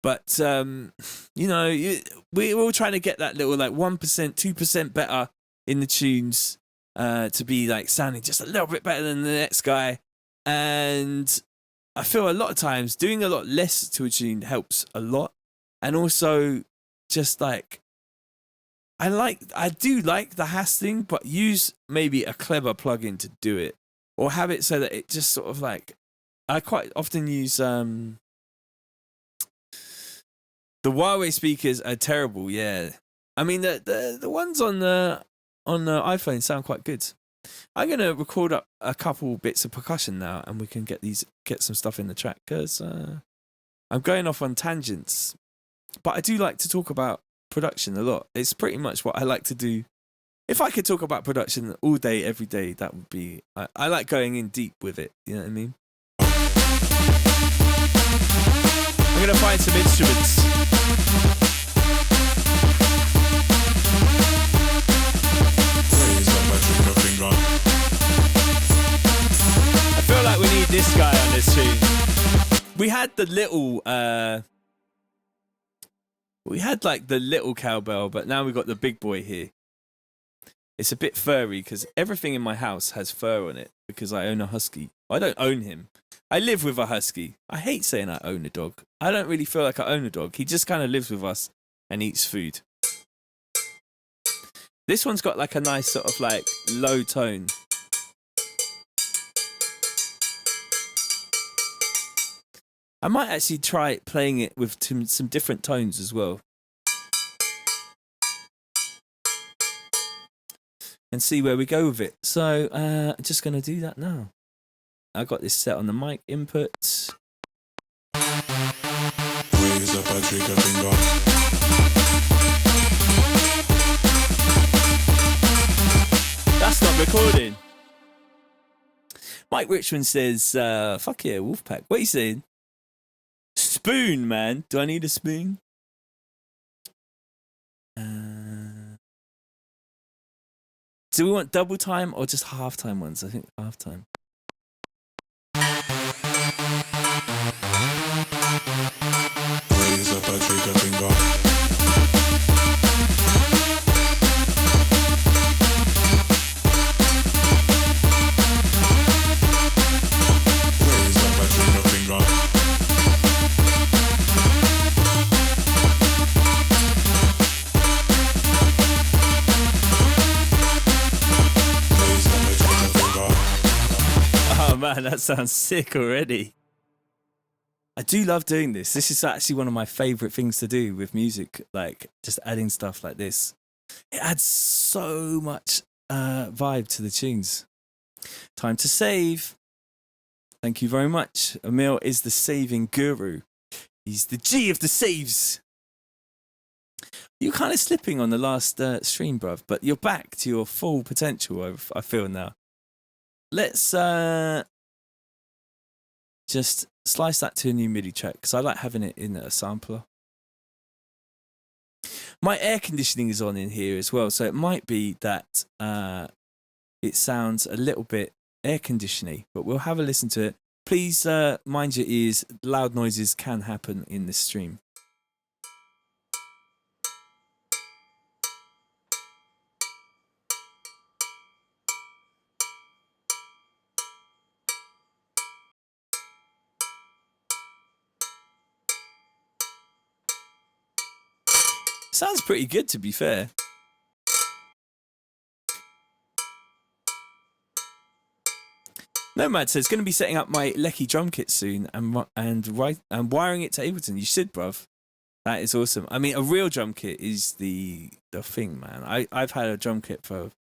But, you know, we're all trying to get that little like 1%, 2% better in the tunes to be like sounding just a little bit better than the next guy. And I feel a lot of times doing a lot less to a tune helps a lot. And also just like, I do like the Hass thing, but use maybe a clever plugin to do it. Or have it so that it just sort of like, I quite often use, the Huawei speakers are terrible, yeah. I mean, the ones on the iPhone sound quite good. I'm going to record up a couple bits of percussion now, and we can get some stuff in the track, because I'm going off on tangents. But I do like to talk about production a lot. It's pretty much what I like to do. If I could talk about production all day, every day, that would be... I like going in deep with it, you know what I mean? I'm going to find some instruments. I feel like we need this guy on this tune. We had the little... we had like the little cowbell, but now we've got the big boy here. It's a bit furry because everything in my house has fur on it because I own a husky. I don't own him. I live with a husky. I hate saying I own a dog. I don't really feel like I own a dog. He just kind of lives with us and eats food. This one's got like a nice sort of like low tone. I might actually try playing it with some different tones as well. And see where we go with it. So I'm just going to do that now. I got this set on the mic input. Raise up a trigger finger. That's not recording. Mike Richmond says, fuck yeah, Wolfpack. What are you saying? Spoon, man. Do I need a spoon? Do we want double time or just half time ones? I think half time. Raise up a trigger finger. Raise up a trigger finger. Oh man, that sounds sick already. I do love doing this. This is actually one of my favorite things to do with music, like just adding stuff like this. It adds so much vibe to the tunes. Time to save. Thank you very much. Emil is the saving guru. He's the G of the saves. You're kind of slipping on the last stream, bruv, but you're back to your full potential, I feel now. Let's just slice that to a new MIDI track because I like having it in a sampler. My air conditioning is on in here as well, so it might be that it sounds a little bit air conditioning, but we'll have a listen to it. Please mind your ears, loud noises can happen in this stream. Sounds pretty good, to be fair. Nomad says, going to be setting up my Lecky drum kit soon and wiring it to Ableton. You should, bruv. That is awesome. I mean, a real drum kit is the thing, man. I've had a drum kit for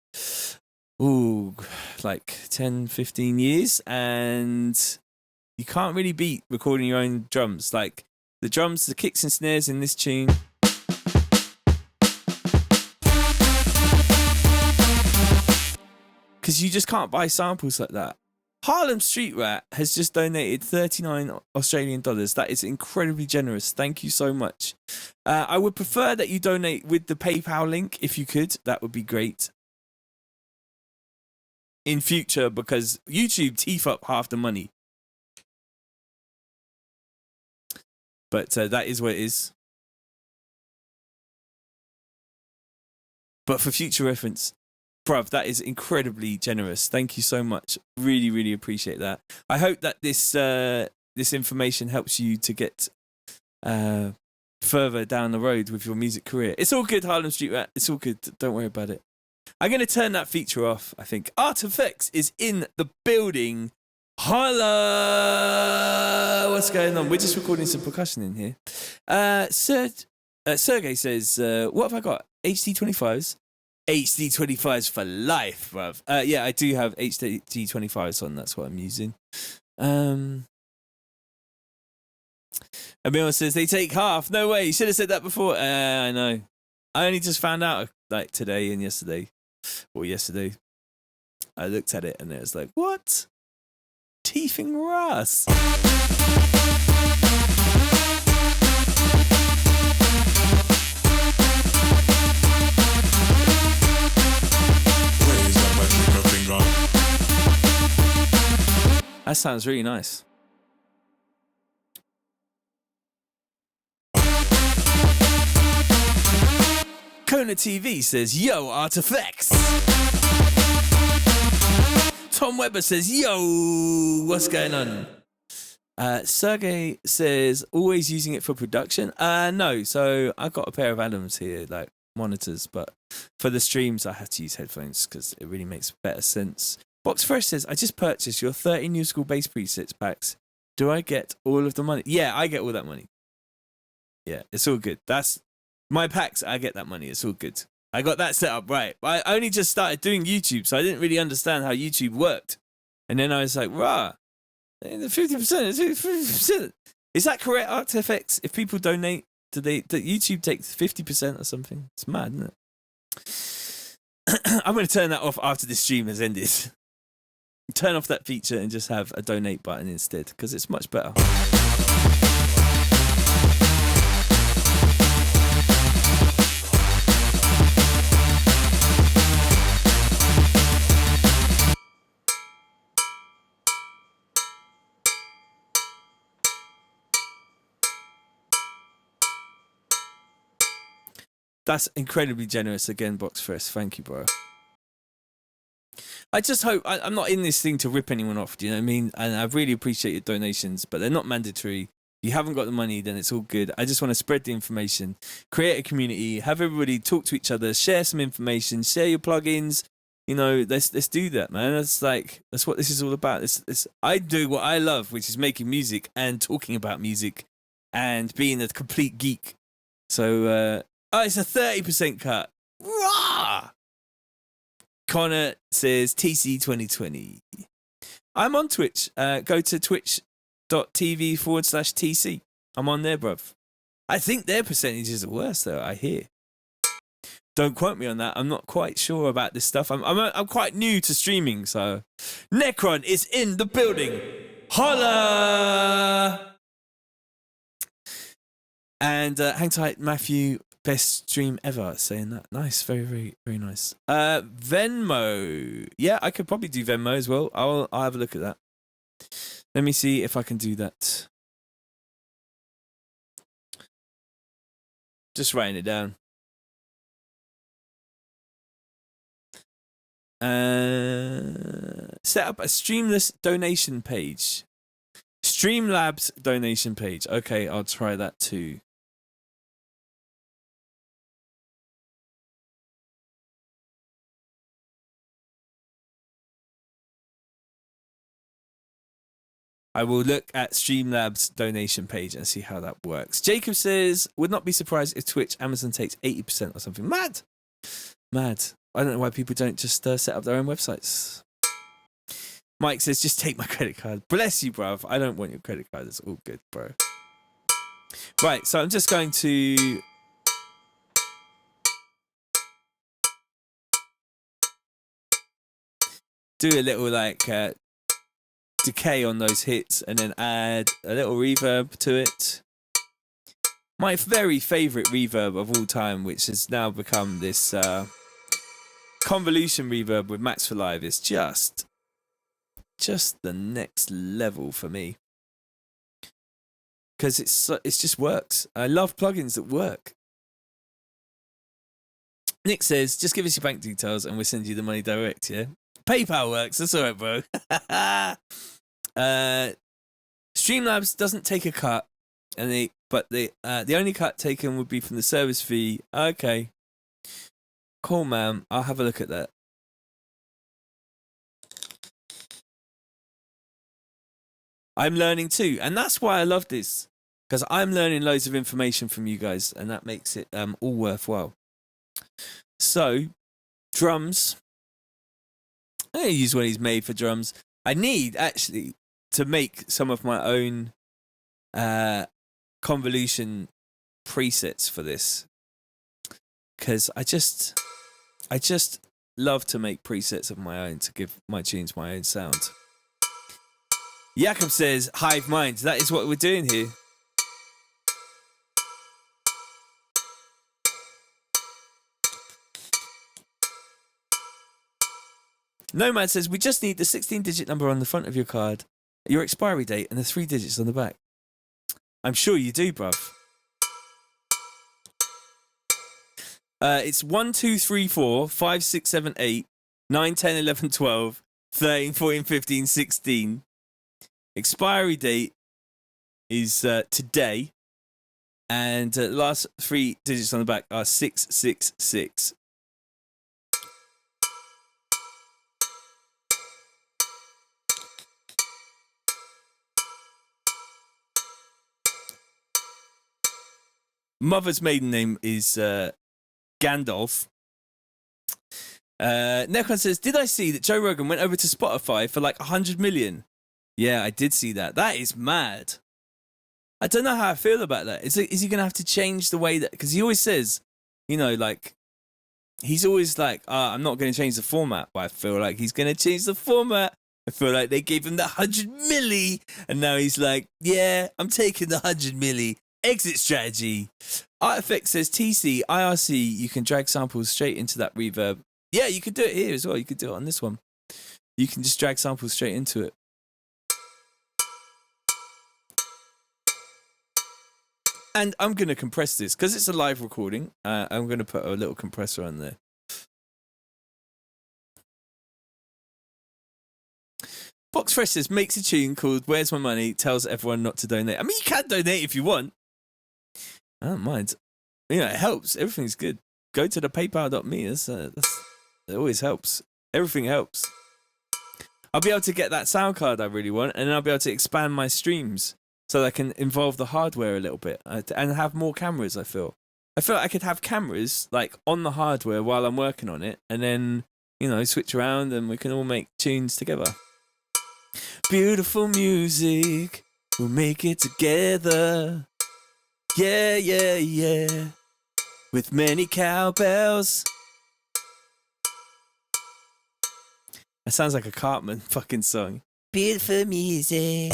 like 10, 15 years, and you can't really beat recording your own drums. Like the drums, the kicks and snares in this tune. Because you just can't buy samples like that. Harlem Street Rat has just donated 39 Australian dollars. That is incredibly generous. Thank you so much. I would prefer that you donate with the PayPal link if you could. That would be great. In future, because YouTube teeth up half the money. But that is what it is. But for future reference, bruv, that is incredibly generous. Thank you so much. Really, really appreciate that. I hope that this information helps you to get further down the road with your music career. It's all good, Harlem Street Rat. It's all good. Don't worry about it. I'm going to turn that feature off, I think. Artifacts is in the building. Hello! What's going on? We're just recording some percussion in here. Sergey says, what have I got? HD25s? HD25s for life, bruv. Yeah, I do have HD25s on. That's what I'm using. Emil says they take half. No way. You should have said that before. I know. I only just found out like today and yesterday. Or yesterday. I looked at it and it was like, what? Teething Russ. That sounds really nice. Kona TV says, yo, Artifacts. Tom Webber says, yo, what's going on? Sergey says, always using it for production. No, so I've got a pair of Adams here, like monitors, but For the streams, I have to use headphones because it really makes better sense. Box Fresh says, I just purchased your 30 New School bass presets packs. Do I get all of the money? Yeah, I get all that money. Yeah, it's all good. That's my packs. I get that money. It's all good. I got that set up right. I only just started doing YouTube, so I didn't really understand how YouTube worked. And then I was like, rah, the 50%. Is that correct, ArtFX? If people donate, do YouTube take 50% or something? It's mad, isn't it? I'm going to turn that off after this stream has ended. Turn off that feature and just have a donate button instead, because it's much better. That's incredibly generous again, Box Fresh. Thank you, bro. I just hope I'm not in this thing to rip anyone off. Do you know what I mean? And I really appreciate your donations, but they're not mandatory. If you haven't got the money, then it's all good. I just want to spread the information, create a community, have everybody talk to each other, share some information, share your plugins. You know, let's do that, man. That's what this is all about. I do what I love, which is making music and talking about music and being a complete geek. So, it's a 30% cut. Rah! Connor says TC 2020. I'm on Twitch. Go to twitch.tv/TC. I'm on there, bruv. I think their percentages are worse, though, I hear. Don't quote me on that. I'm not quite sure about this stuff. I'm quite new to streaming, so. Necron is in the building. Holla! And hang tight, Matthew. Best stream ever, saying that. Nice, very, very, very nice. Venmo. Yeah, I could probably do Venmo as well. I'll have a look at that. Let me see if I can do that. Just writing it down. Set up a Streamless donation page. Streamlabs donation page. Okay, I'll try that too. I will look at Streamlabs donation page and see how that works. Jacob says, would not be surprised if Twitch, Amazon takes 80% or something. Mad. I don't know why people don't just set up their own websites. Mike says, just take my credit card. Bless you, bruv. I don't want your credit card. It's all good, bro. Right, so I'm just going to... do a little, decay on those hits and then add a little reverb to it. My very favorite reverb of all time, which has now become this convolution reverb with Max for Live, is just the next level for me, because it just works. I love plugins that work. Nick says, just give us your bank details and we'll send you the money direct. Yeah, PayPal works. That's all right, bro. Streamlabs doesn't take a cut, but the only cut taken would be from the service fee. Okay, cool, man. I'll have a look at that. I'm learning too, and that's why I love this, because I'm learning loads of information from you guys, and that makes it all worthwhile. So, drums. I'm going to use one he's made for drums. I need, actually, to make some of my own convolution presets for this, because I just love to make presets of my own to give my tunes my own sound. Jakob says, Hive Mind. That is what we're doing here. Nomad says, we just need the 16-digit number on the front of your card, your expiry date, and the 3 digits on the back. I'm sure you do, bruv. It's 1, 2, 3, 4, 5, 6, 7, 8, 9, 10, 11, 12, 13, 14, 15, 16. Expiry date is today. And the last 3 digits on the back are 666. mother's maiden name is Gandalf. Necron says, did I see that Joe Rogan went over to Spotify for like 100 million? Yeah, I did see that. That is mad. I don't know how I feel about that. Is he going to have to change the way that... Because he always says, you know, like... He's always like, I'm not going to change the format. But I feel like he's going to change the format. I feel like they gave him the 100 milli. And now he's like, yeah, I'm taking the 100 milli. Exit strategy. Artifact says, TC, IRC, you can drag samples straight into that reverb. Yeah, you could do it here as well. You could do it on this one. You can just drag samples straight into it. And I'm going to compress this because it's a live recording. I'm going to put a little compressor on there. Box Fresh says, makes a tune called Where's My Money, tells everyone not to donate. I mean, you can donate if you want. I don't mind. You know, it helps. Everything's good. Go to the paypal.me. It always helps. Everything helps. I'll be able to get that sound card I really want, and then I'll be able to expand my streams. So that I can involve the hardware a little bit and have more cameras, I feel. I feel like I could have cameras like on the hardware while I'm working on it and then, you know, switch around and we can all make tunes together. Beautiful music, we'll make it together. Yeah, yeah, yeah. With many cowbells. That sounds like a Cartman fucking song. Beautiful music.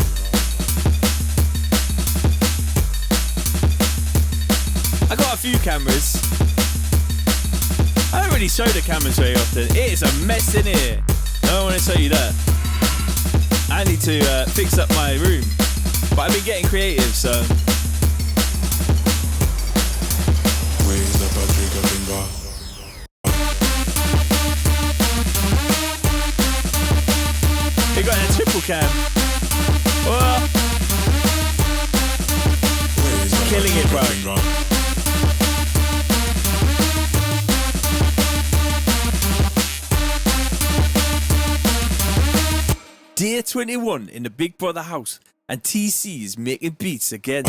I got a few cameras. I don't really show the cameras very often. It is a mess in here. I don't want to show you that. I need to fix up my room. But I've been getting creative, so... Raise up a trigger finger. You got a triple cam. Whoa. Killing it, bro. Dear 21 in the Big Brother house, and TC is making beats again.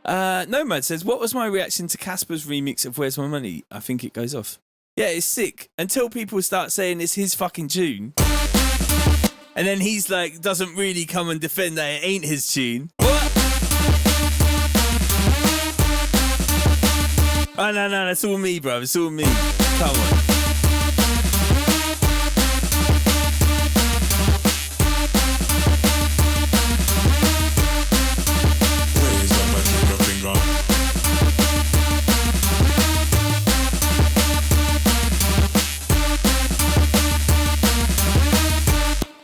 Nomad says, what was my reaction to Casper's remix of Where's My Money? I think it goes off. Yeah, it's sick. Until people start saying it's his fucking tune. And then he's like, doesn't really come and defend that it ain't his tune. What? Oh, no, that's all me, bro. It's all me. Come on.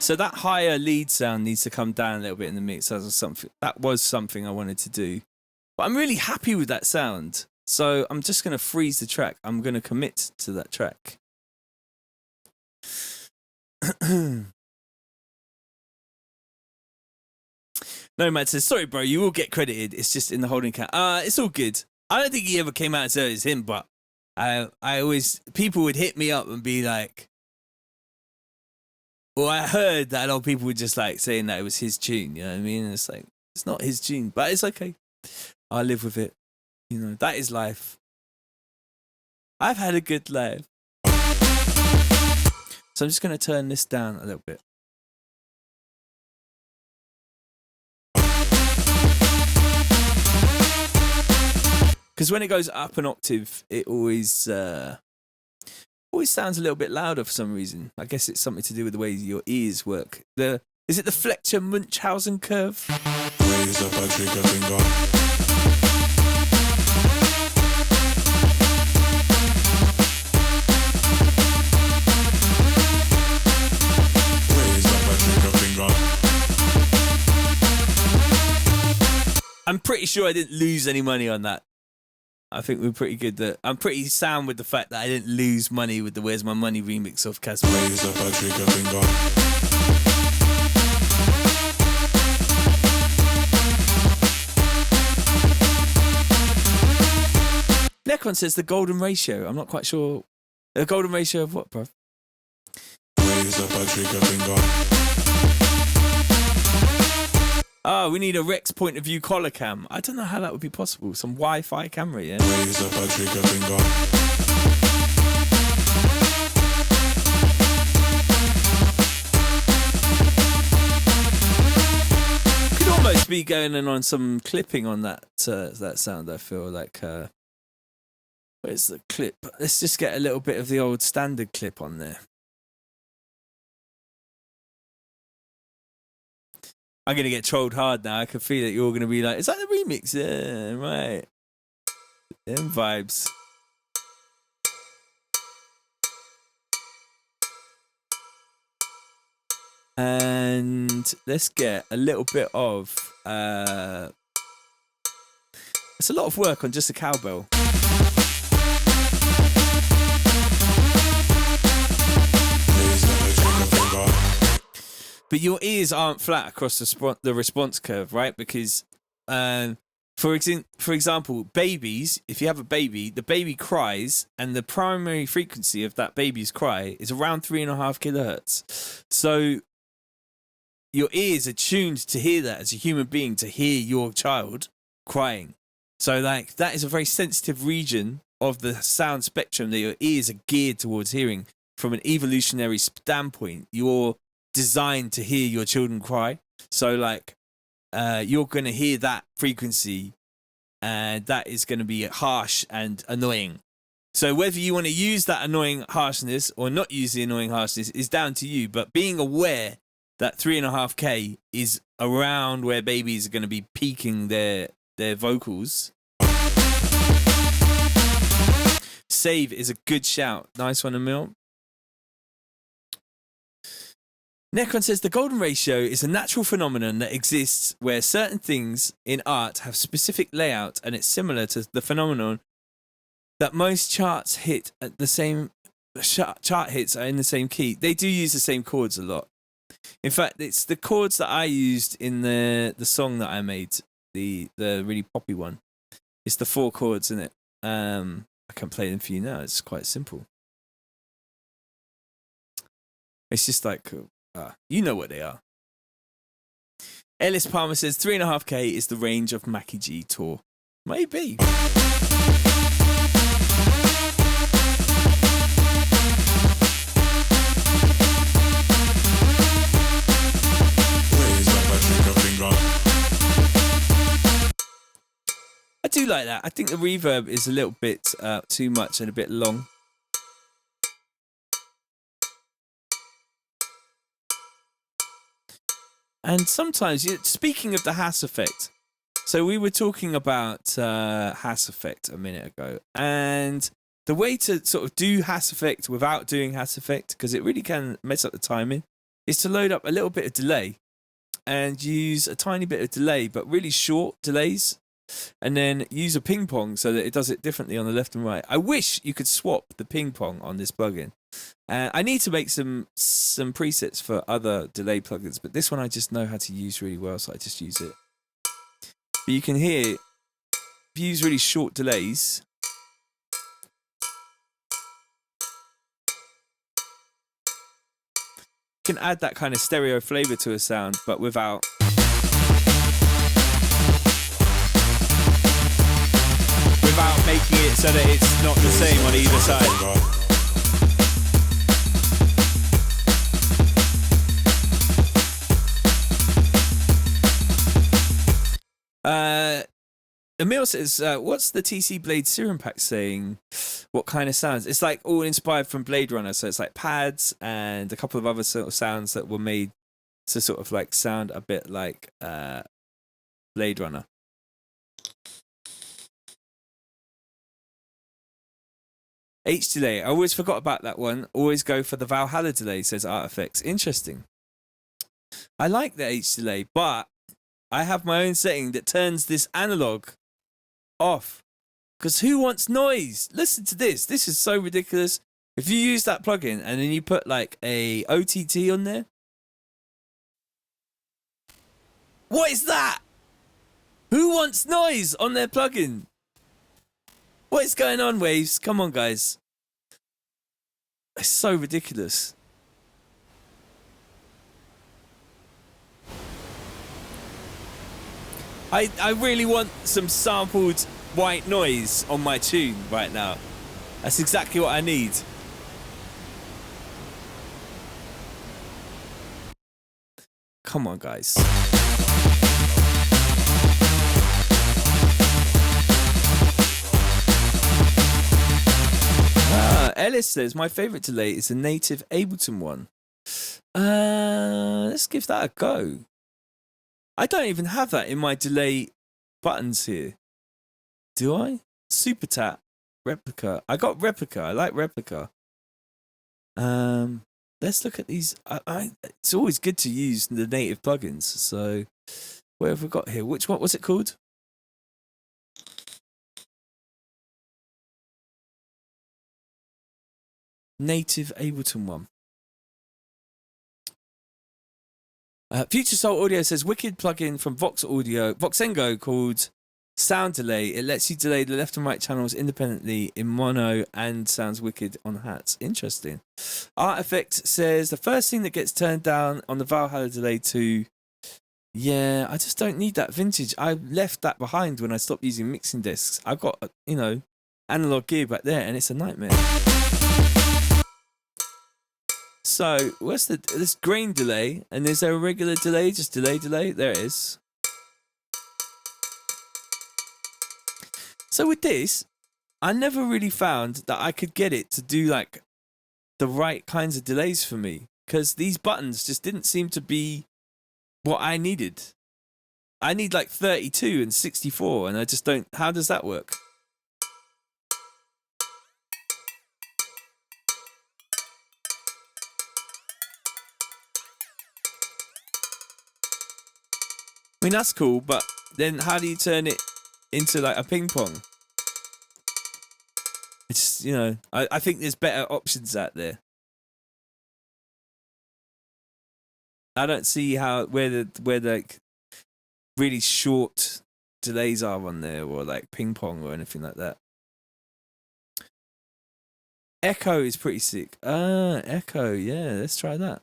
So that higher lead sound needs to come down a little bit in the mix. That was something I wanted to do. But I'm really happy with that sound. So I'm just going to freeze the track. I'm going to commit to that track. Nomad says, sorry, bro, you will get credited. It's just in the holding count. It's all good. I don't think he ever came out and said it was him, but I always... People would hit me up and be like... Well, I heard that a lot of people were just like saying that it was his tune, you know what I mean? And it's like, it's not his tune, but it's okay. I'll live with it. You know, that is life. I've had a good life. So I'm just going to turn this down a little bit. Because when it goes up an octave, it always sounds a little bit louder for some reason. I guess it's something to do with the way your ears work. Is it the Fletcher-Munchausen curve? Raise up a trigger finger. Raise up a trigger finger. I'm pretty sure I didn't lose any money on that. I think we're pretty good. I'm pretty sound with the fact that I didn't lose money with the Where's My Money remix of Casper. Raise up a trigger finger. Necron says the golden ratio. I'm not quite sure. The golden ratio of what, bro? Raise up a trigger finger. Oh, we need a Rex point of view collar cam. I don't know how that would be possible. Some Wi-Fi camera, yeah? Raise up a trigger finger. Could almost be going in on some clipping on that that sound, I feel like. Where's the clip? Let's just get a little bit of the old standard clip on there. I'm going to get trolled hard now. I can feel it. You're going to be like, is that the remix? Yeah, right. Them vibes. And let's get a little bit of... it's a lot of work on just a cowbell. But your ears aren't flat across the response curve, right? Because, for example, babies, if you have a baby, the baby cries, and the primary frequency of that baby's cry is around 3.5 kilohertz. So your ears are tuned to hear that as a human being, to hear your child crying. So, like, that is a very sensitive region of the sound spectrum that your ears are geared towards hearing. From an evolutionary standpoint, you're designed to hear your children cry. So, like, you're going to hear that frequency, and that is going to be harsh and annoying. So whether you want to use that annoying harshness or not use the annoying harshness is down to you. But being aware that 3.5K is around where babies are going to be peaking their vocals. Save is a good shout. Nice one, Emil. Necron says the golden ratio is a natural phenomenon that exists where certain things in art have specific layout, and it's similar to the phenomenon that most charts hit at the same chart hits are in the same key. They do use the same chords a lot. In fact, it's the chords that I used in the song that I made, the really poppy one. It's the 4 chords in it. I can play them for you now. It's quite simple. It's just like, you know what they are. Ellis Palmer says 3.5K is the range of Mackie G tour. Maybe. I do like that. I think the reverb is a little bit too much and a bit long. And sometimes, speaking of the Hass effect, so we were talking about Hass effect a minute ago, and the way to sort of do Hass effect without doing Hass effect, because it really can mess up the timing, is to load up a little bit of delay and use a tiny bit of delay, but really short delays, and then use a ping pong so that it does it differently on the left and right. I wish you could swap the ping pong on this plugin. I need to make some presets for other delay plugins, but this one I just know how to use really well, so I just use it. But you can hear, if you use really short delays, you can add that kind of stereo flavor to a sound, but without making it so that it's not the same on either side. Emil says, what's the TC Blade Serum Pack saying? What kind of sounds? It's like all inspired from Blade Runner, so it's like pads and a couple of other sort of sounds that were made to sort of like sound a bit like Blade Runner. H delay. I always forgot about that one. Always go for the Valhalla delay, says Artifacts. Interesting. I like the H delay, but I have my own setting that turns this analog off. Because who wants noise? Listen to this. This is so ridiculous. If you use that plugin and then you put like a OTT on there. What is that? Who wants noise on their plugin? What is going on, Waves? Come on, guys. It's so ridiculous. I really want some sampled white noise on my tune right now. That's exactly what I need. Come on, guys. Ellis says, my favourite delay is the native Ableton one. Let's give that a go. I don't even have that in my delay buttons here. Do I? Super tap, replica. I got replica. I like replica. Let's look at these. It's always good to use the native plugins. So, what have we got here? Which one was it called? Native Ableton one. Future Soul Audio says wicked plugin from Voxengo called Sound Delay. It lets you delay the left and right channels independently in mono and sounds wicked on hats. Interesting. Artifact says the first thing that gets turned down on the Valhalla delay to. Yeah, I just don't need that vintage. I left that behind when I stopped using mixing discs. I've got, analog gear back there and it's a nightmare. So, what's this grain delay? And is there a regular delay? Just delay? There it is. So with this, I never really found that I could get it to do like the right kinds of delays for me. Because these buttons just didn't seem to be what I needed. I need like 32 and 64 and I just don't... How does that work? I mean, that's cool, but then how do you turn it into like a ping pong? It's, I think there's better options out there. I don't see where the like really short delays are on there or like ping pong or anything like that. Echo is pretty sick. Echo, yeah, let's try that.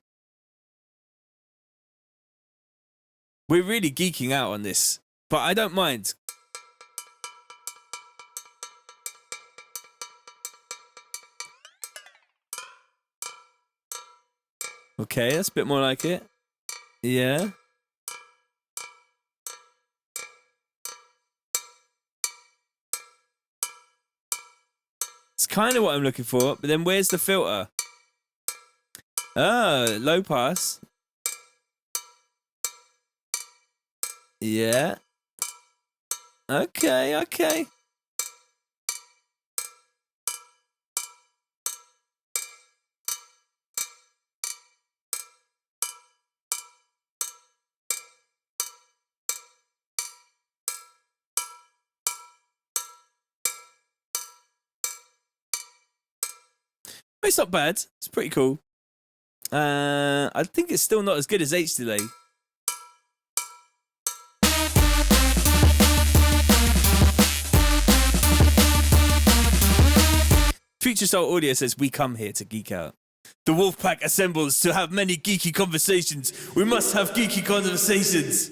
We're really geeking out on this, but I don't mind. Okay, that's a bit more like it. Yeah. It's kind of what I'm looking for, but then where's the filter? Low pass. Yeah. Okay. It's not bad. It's pretty cool. I think it's still not as good as H delay. Future Soul Audio says, we come here to geek out. The Wolfpack assembles to have many geeky conversations. We must have geeky conversations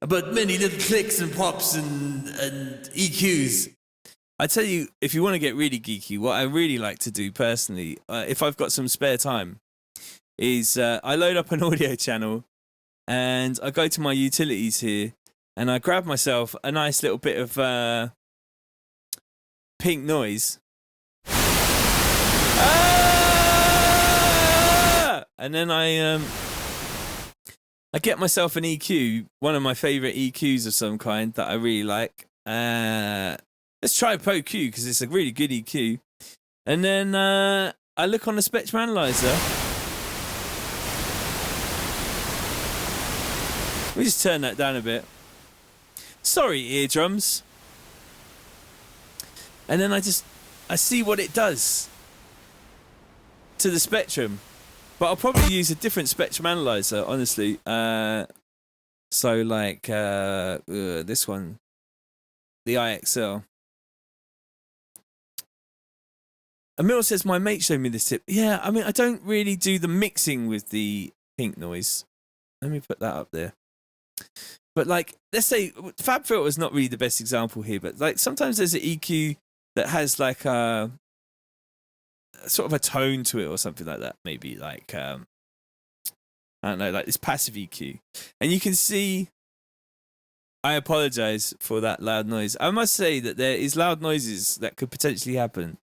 about many little clicks and pops and EQs. I tell you, if you want to get really geeky, what I really like to do personally, if I've got some spare time, is I load up an audio channel and I go to my utilities here and I grab myself a nice little bit of pink noise. And then I get myself an EQ, one of my favorite EQs of some kind that I really like. Let's try Pro Q because it's a really good EQ. And then I look on the spectrum analyzer. We just turn that down a bit. Sorry, eardrums. And then I see what it does to the spectrum. But I'll probably use a different spectrum analyzer, honestly. So like this one, the IXL. Emil says, my mate showed me this tip. Yeah, I mean, I don't really do the mixing with the pink noise. Let me put that up there. But like, let's say Fab Filter is not really the best example here, but like sometimes there's an EQ that has like a sort of a tone to it or something like that. Maybe like I don't know, like this passive EQ, and you can see. I apologize for that loud noise. I must say that there is loud noises that could potentially happen,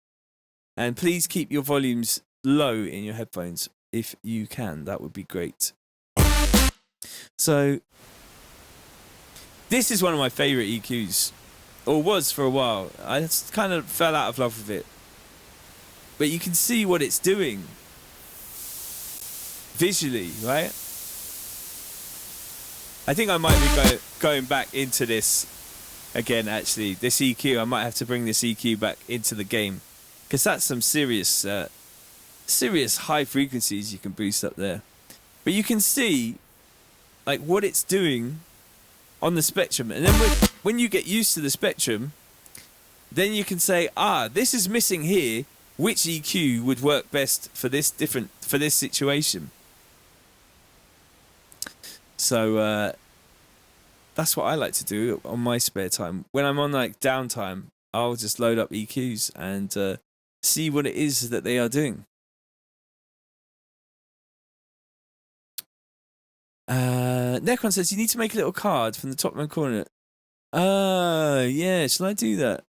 and please keep your volumes low in your headphones if you can. That would be great. So this is one of my favorite EQs, or was for a while. I kind of fell out of love with it, but you can see what it's doing visually, right? I think I might be going back into this again, actually. This EQ, I might have to bring this EQ back into the game, because that's some serious high frequencies you can boost up there. But you can see like what it's doing on the spectrum, and then when you get used to the spectrum, then you can say, this is missing here. Which EQ would work best for this situation? So that's what I like to do on my spare time. When I'm on like downtime, I'll just load up EQs and see what it is that they are doing. Necron says you need to make a little card from the top right corner. Yeah, shall I do that?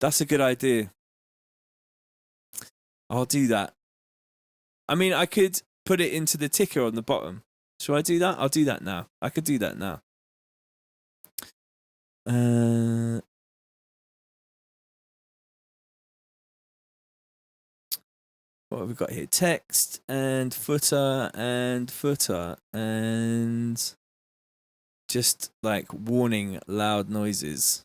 That's a good idea. I'll do that. I mean, I could put it into the ticker on the bottom. Shall I do that? I'll do that now. I could do that now. What have we got here? Text and footer and just like warning loud noises.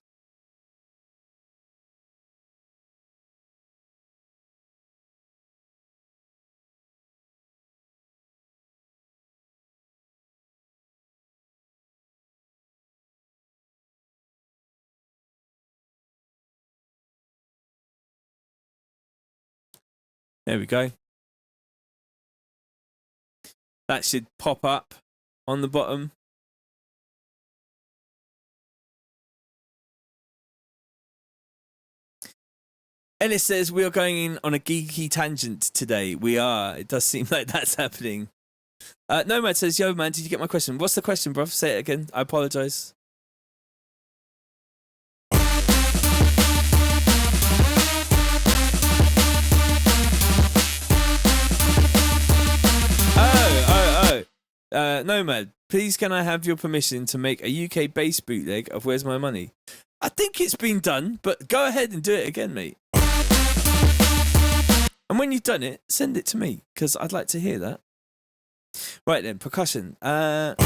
There we go. That should pop up on the bottom. Ellis says we are going in on a geeky tangent today. We are. It does seem like that's happening. Nomad says, yo man, did you get my question? What's the question, bruv? Say it again. I apologize. Nomad, please can I have your permission to make a UK bass bootleg of Where's My Money? I think it's been done, but go ahead and do it again, mate. And when you've done it, send it to me, because I'd like to hear that. Right then, percussion. I'm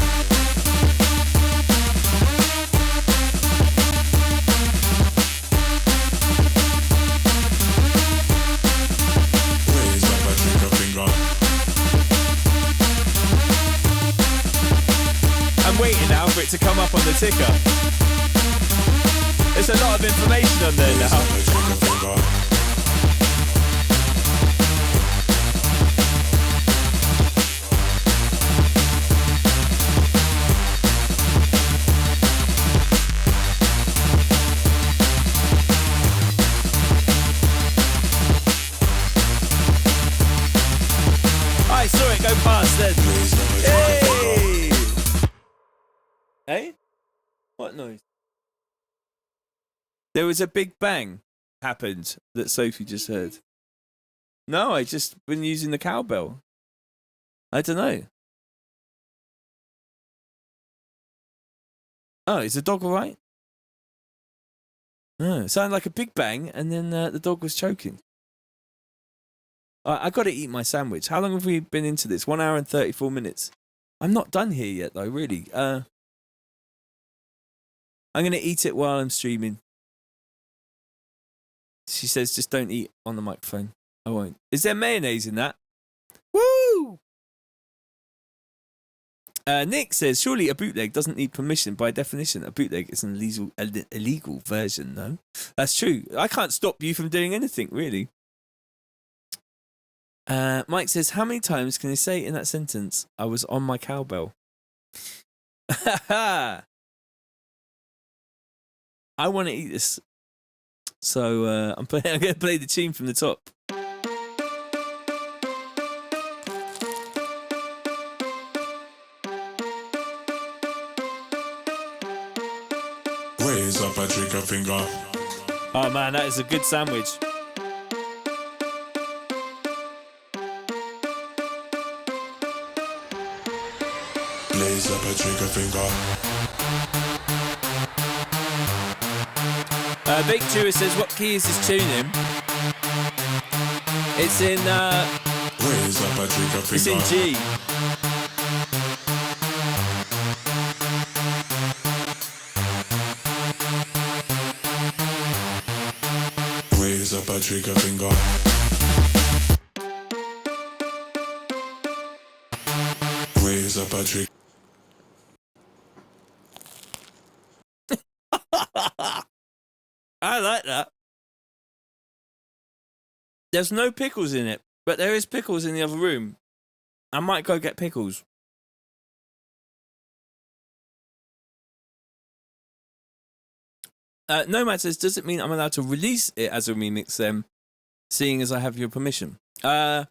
waiting now for it to come up on the ticker. There's a lot of information on there now. I saw it go past then. Hey! Hey? What noise? There was a big bang happened that Sophie just heard. No, I just been using the cowbell. I don't know. Oh, is the dog all right? Oh, it sounded like a big bang, and then the dog was choking. I got to eat my sandwich. How long have we been into this? 1 hour and 34 minutes. I'm not done here yet, though, really. I'm going to eat it while I'm streaming. She says, just don't eat on the microphone. I won't. Is there mayonnaise in that? Woo! Nick says, surely a bootleg doesn't need permission. By definition, a bootleg is an illegal version, no? That's true. I can't stop you from doing anything, really. Mike says, how many times can you say in that sentence, I was on my cowbell? I want to eat this. So I'm going to play the tune from the top. Raise up a trigger finger. Oh man, that is a good sandwich. Raise up a trigger finger. Big Jewer says, what key is this tune in? It's in Raise up a trigger finger. it's in G. Raise up a trigger finger. Raise up a trigger. I like that. There's no pickles in it, but there is pickles in the other room. I might go get pickles. Nomad says, does it mean I'm allowed to release it as a remix then, seeing as I have your permission? I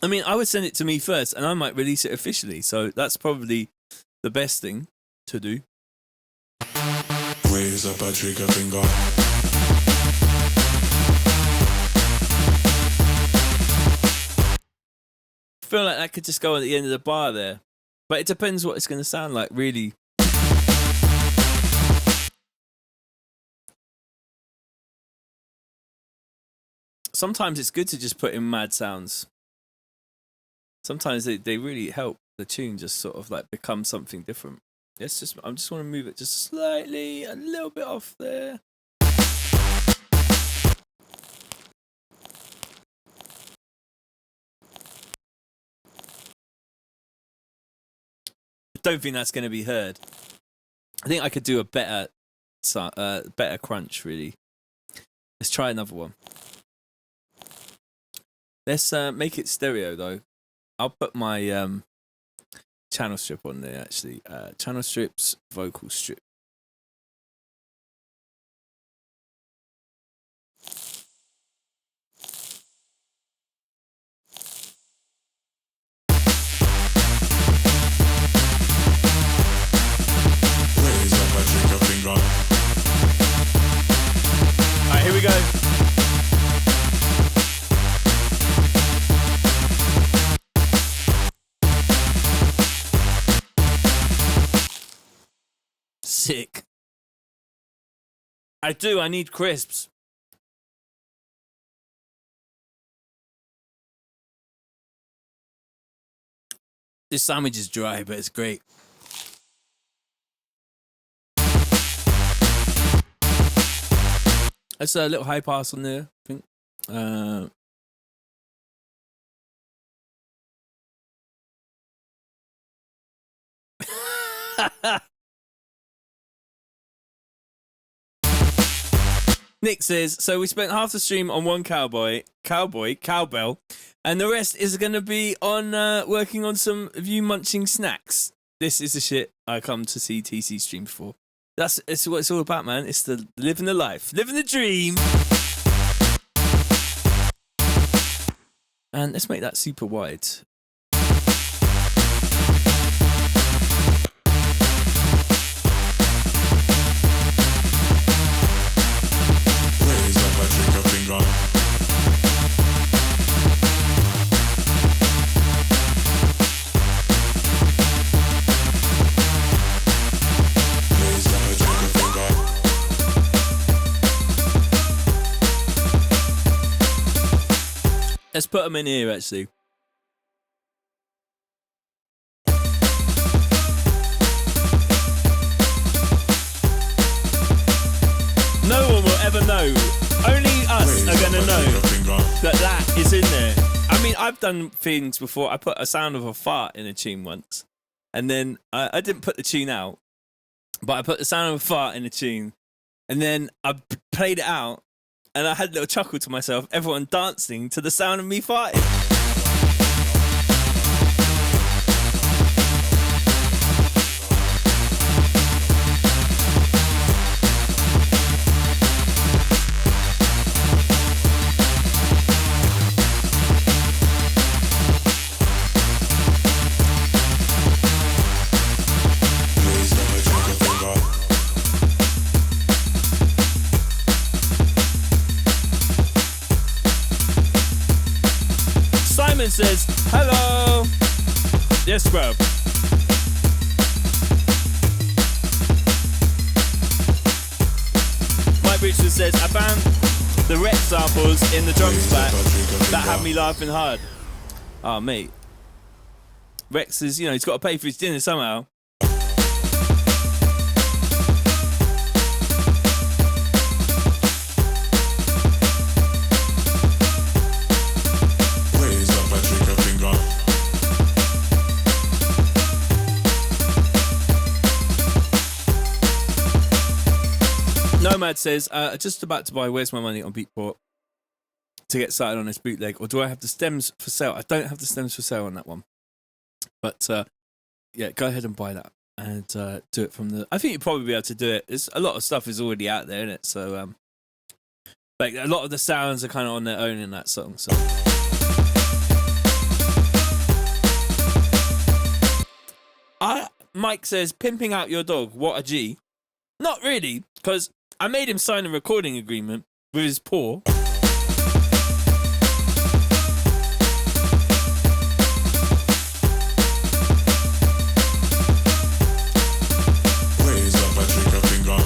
mean, I would send it to me first, and I might release it officially, so that's probably the best thing to do. Raise up a trigger finger. I feel like that could just go at the end of the bar there, but it depends what it's going to sound like, really. Sometimes it's good to just put in mad sounds. Sometimes they really help the tune just sort of like become something different. I just want to move it just slightly, a little bit off there. I don't think that's going to be heard. I think I could do a better crunch, really. Let's try another one. Let's make it stereo, though. I'll put my channel strip on there, actually. Channel strips, vocal strip. Raise up a trigger finger. Alright, here we go. Sick. I need crisps. This sandwich is dry, but it's great. That's a little high pass on there, I think. Nick says, so we spent half the stream on one cowbell, and the rest is going to be on working on some of you munching snacks. This is the shit I come to see TC stream for. It's what it's all about, man. It's the living the life, living the dream. And let's make that super wide. Raise up a trigger finger. Raise up a trigger finger. Let's put them in here, actually. No one will ever know. Only us are going to know that is in there. I mean, I've done things before. I put a sound of a fart in a tune once. And then I didn't put the tune out, but I put the sound of a fart in a tune. And then I played it out. And I had a little chuckle to myself. Everyone dancing to the sound of me farting. Simon says, hello. Yes, bro. Mike Richards says, I found the Rex samples in the drum back that had me laughing hard. Oh, mate. Rex is, he's got to pay for his dinner somehow. Nomad says, just about to buy Where's My Money on Beatport to get started on this bootleg, or do I have the stems for sale? I don't have the stems for sale on that one. But, yeah, go ahead and buy that and do it from the... I think you'll probably be able to do it. A lot of stuff is already out there, isn't it? So, like, a lot of the sounds are kind of on their own in that song, so... Mike says, pimping out your dog, what a G. Not really, because I made him sign a recording agreement with his paw. Raise up, I drink a finger.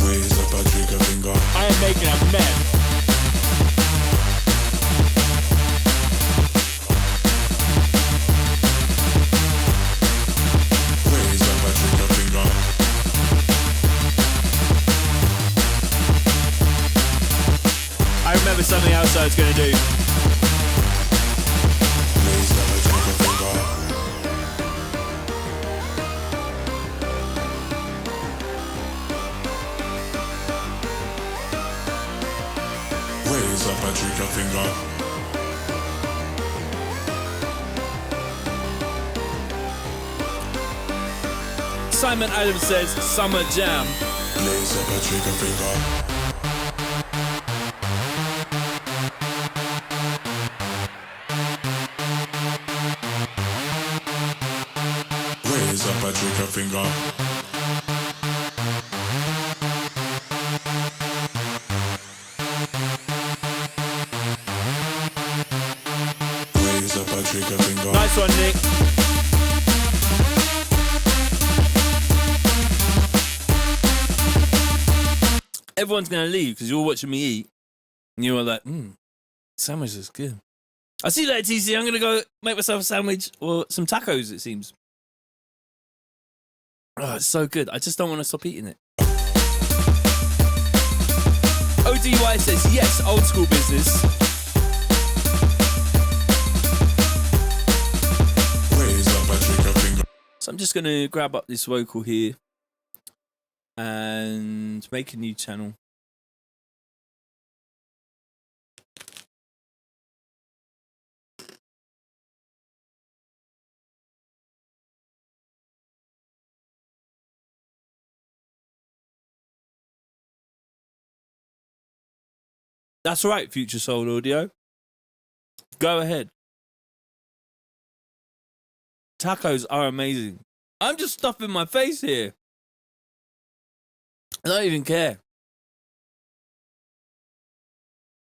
Raise up, I drink a finger. I am making a mess. I remember something else I was going to do. Raise up, I drink a finger. Raise up, I drink a finger. Simon Adams says, Summer Jam. Raise up, I drink a finger. Raise up, I drink a finger. Raise up, I drink a finger. Nice one, Nick. Everyone's going to leave because you're watching me eat. And you were like, sandwich is good. I'll see you later, TC. I'm going to go make myself a sandwich or some tacos, it seems. Oh, it's so good. I just don't want to stop eating it. ODY says, yes, old school business. Raise up, I drink a finger. So I'm just going to grab up this vocal here and make a new channel. That's right, Future Soul Audio. Go ahead. Tacos are amazing. I'm just stuffing my face here. I don't even care.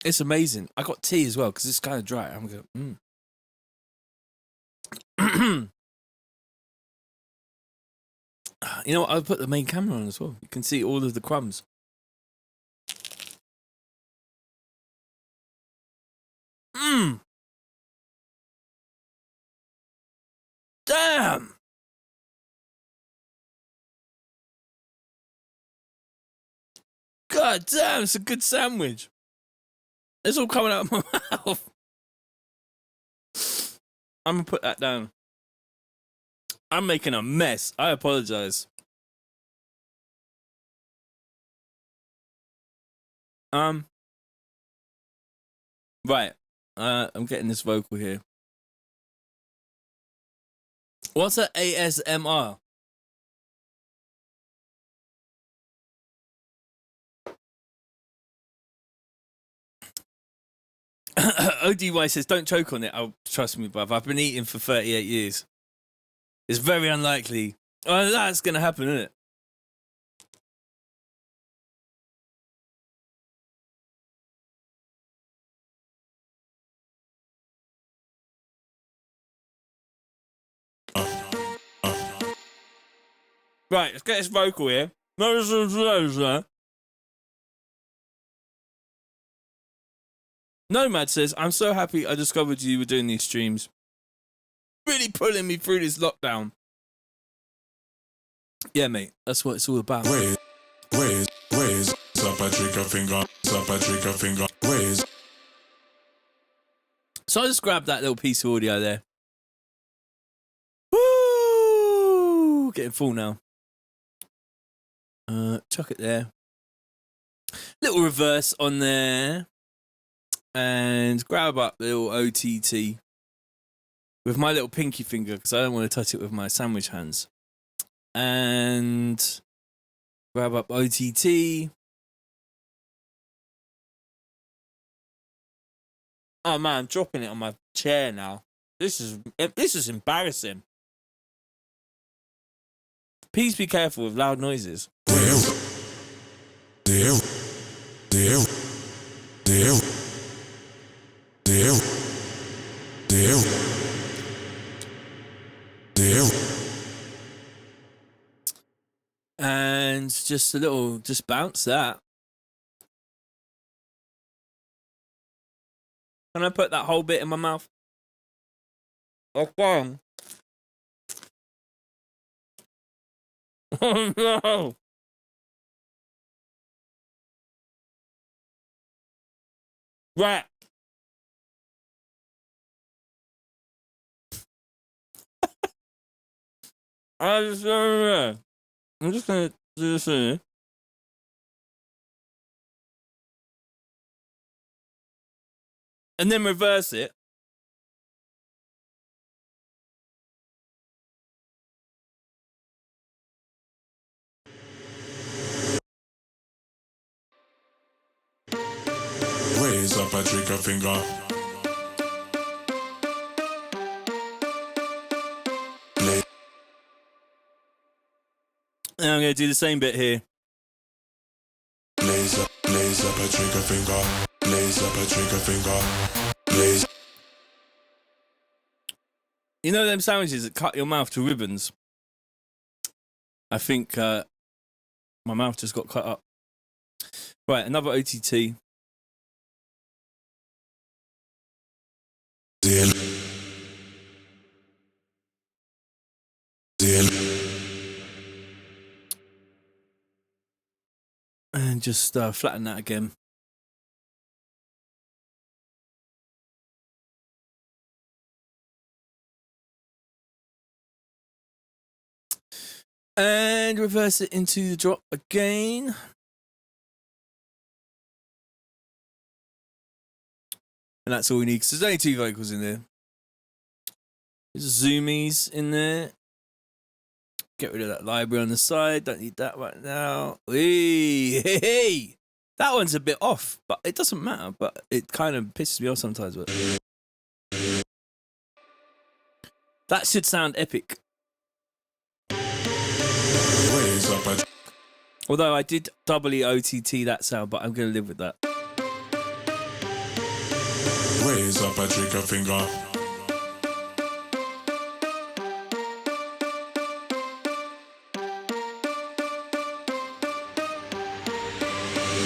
It's amazing. I got tea as well because it's kind of dry. I'm going, You know what? I'll put the main camera on as well. You can see all of the crumbs. Damn. God damn, it's a good sandwich. It's all coming out of my mouth. I'm gonna put that down. I'm making a mess. I apologize. Right. I'm getting this vocal here. What's an ASMR? ODY says, don't choke on it. Oh, trust me, bruv. I've been eating for 38 years. It's very unlikely. Oh, that's going to happen, isn't it? Right, let's get this vocal here. Nomad says, I'm so happy I discovered you were doing these streams. Really pulling me through this lockdown. Yeah, mate, that's what it's all about. Raise, up a trigger finger, raise. So I just grabbed that little piece of audio there. Woo! Getting full now. Chuck it there. Little reverse on there. And grab up the little OTT with my little pinky finger because I don't want to touch it with my sandwich hands. And grab up OTT. Oh man, I'm dropping it on my chair now. This is embarrassing. Please be careful with loud noises. And just a little, just bounce that. Can I put that whole bit in my mouth? Okay. Oh no! Right. I'm just gonna do this here. And then reverse it. Raise up a trigger finger. And I'm going to do the same bit here. Blaze up a trigger finger. Blaze up a trigger finger. Blaze. You know them sandwiches that cut your mouth to ribbons? I think my mouth just got cut up. Right, another OTT. Deal. And just flatten that again. And reverse it into the drop again. And that's all we need, because there's only 2 vocals in there. There's zoomies in there. Get rid of that library on the side. Don't need that right now. Hey! That one's a bit off, but it doesn't matter. But it kind of pisses me off sometimes. But that should sound epic. Although I did doubly OTT that sound, but I'm going to live with that. Raise up a trigger finger.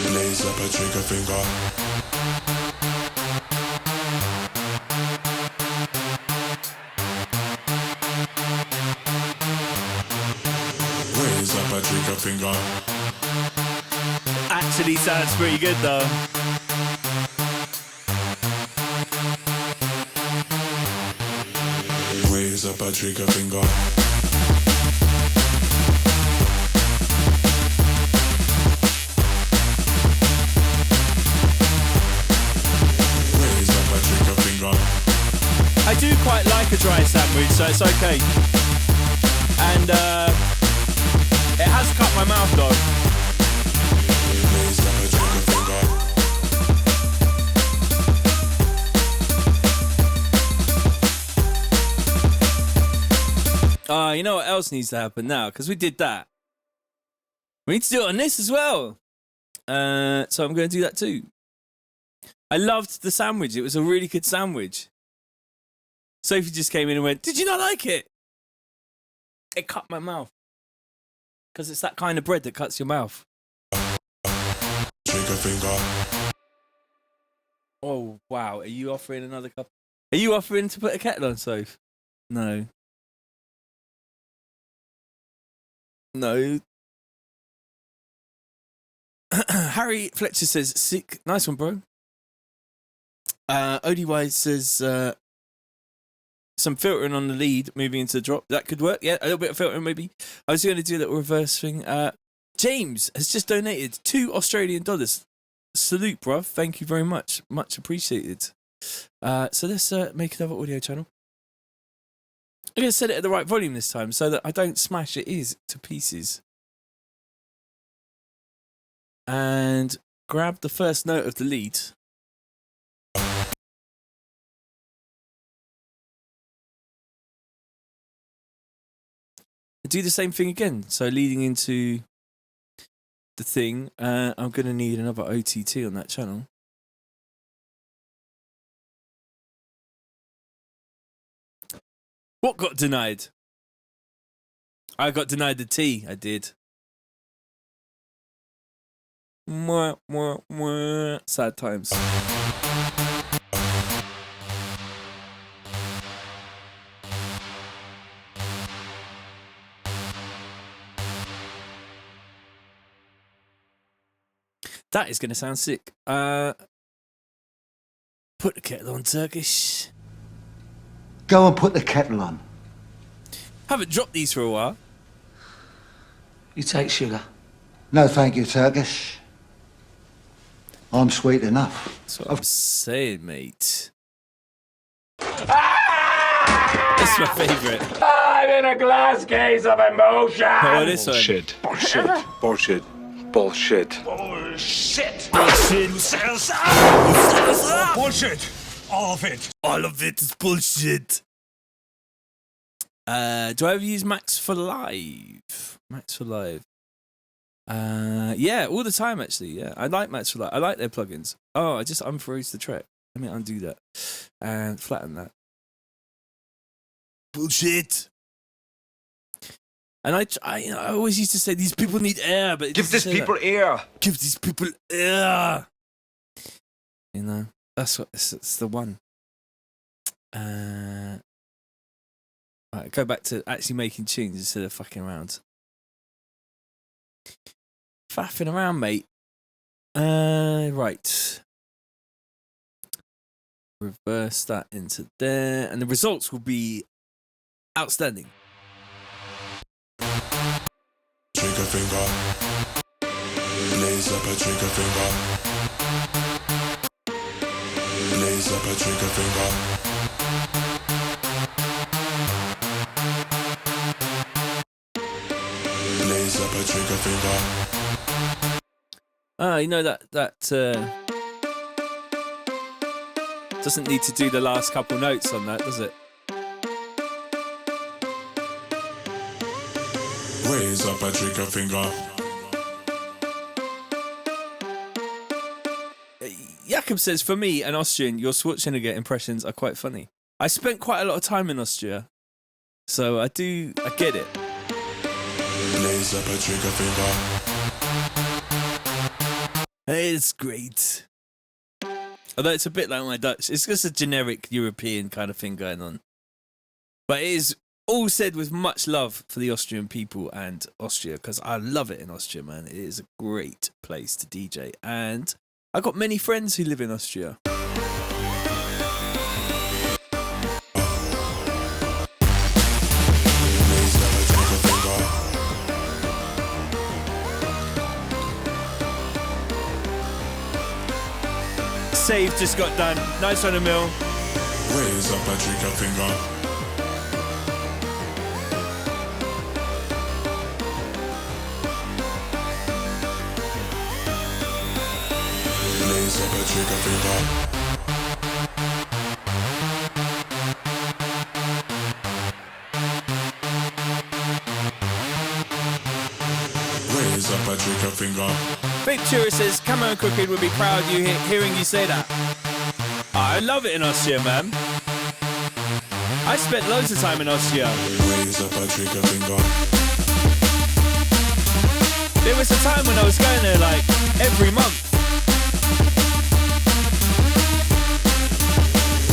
Blaze up a trigger finger. Raise up a trigger finger. Actually sounds pretty good though. Raise up a trigger finger. Raise up a trigger finger. I do quite like a dry sandwich, so it's okay. And it has cut my mouth though. Raise up a trigger finger. You know what else needs to happen now? Because we did that. We need to do it on this as well. So I'm going to do that too. I loved the sandwich. It was a really good sandwich. Sophie just came in and went, "Did you not like it?" It cut my mouth. Because it's that kind of bread that cuts your mouth. Trigger finger. Oh, wow. Are you offering another cup? Are you offering to put a kettle on, Soph? No. No. Harry Fletcher says, sick. Nice one, bro. ODY says, some filtering on the lead, moving into the drop. That could work. Yeah, a little bit of filtering, maybe. I was going to do a little reverse thing. James has just donated $2 Australian. Salute, bruv. Thank you very much. Much appreciated. So let's make another audio channel. I'm going to set it at the right volume this time so that I don't smash it to pieces. And grab the first note of the lead. Do the same thing again. So leading into the thing, I'm going to need another OTT on that channel. What got denied? I got denied the T. I did. Mwah, mwah, mwah. Sad times. That is going to sound sick. Put the kettle on, Turkish. Go and put the kettle on. Haven't dropped these for a while. You take sugar? No, thank you, Turkish. I'm sweet enough. That's what I'm saying, mate. That's my favourite. I'm in a glass case of emotion. Oh, this one. Bullshit. Bullshit. Bullshit. Bullshit. Bullshit. Bullshit. All of it. All of it is bullshit. Do I ever use Max for Live? Max for Live. Yeah, all the time actually. Yeah, I like Max for Live. I like their plugins. Oh, I just unfroze the track. Let me undo that and flatten that. Bullshit. And I always used to say these people need air, but Give these people air. give these people air. You know, that's what it's the one. Right, go back to actually making tunes instead of fucking around. Faffing around, mate. Right. Reverse that into there, and the results will be outstanding. Trigger finger. Blaze up a trigger finger. Blaze up a trigger finger. Blaze up a trigger finger. You know that doesn't need to do the last couple notes on that, does it? Raise up a trigger finger. Jakob says, for me, an Austrian, your Schwarzenegger impressions are quite funny. I spent quite a lot of time in Austria, so I get it. Blaze up a trigger finger. It's great. Although it's a bit like my Dutch. It's just a generic European kind of thing going on. But it is all said with much love for the Austrian people and Austria, because I love it in Austria, man. It is a great place to DJ. And I've got many friends who live in Austria. Blaze up a trigger finger. Save just got done. Nice on the mill. Raise up a trigger finger. Blaze up a trigger finger. Raise up a trigger finger. Big Chura says, Camo Cooking would be proud of you hearing you say that. I love it in Austria, man. I spent loads of time in Austria. Raise up a trigger finger. There was a time when I was going there like every month.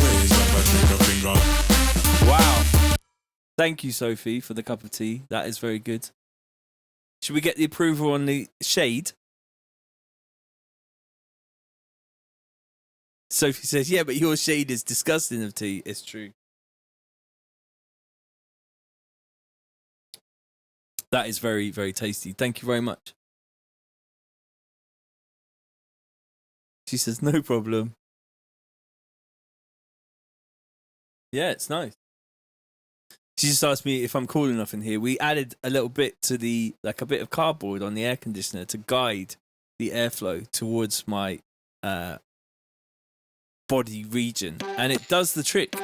Raise up a trigger finger. Wow. Thank you, Sophie, for the cup of tea. That is very good. Should we get the approval on the shade? Sophie says, yeah, but your shade is disgusting of tea. It's true. That is very, very tasty. Thank you very much. She says, no problem. Yeah, it's nice. She just asked me if I'm cool enough in here. We added a little bit to the, like a bit of cardboard on the air conditioner to guide the airflow towards my body region. And it does the trick.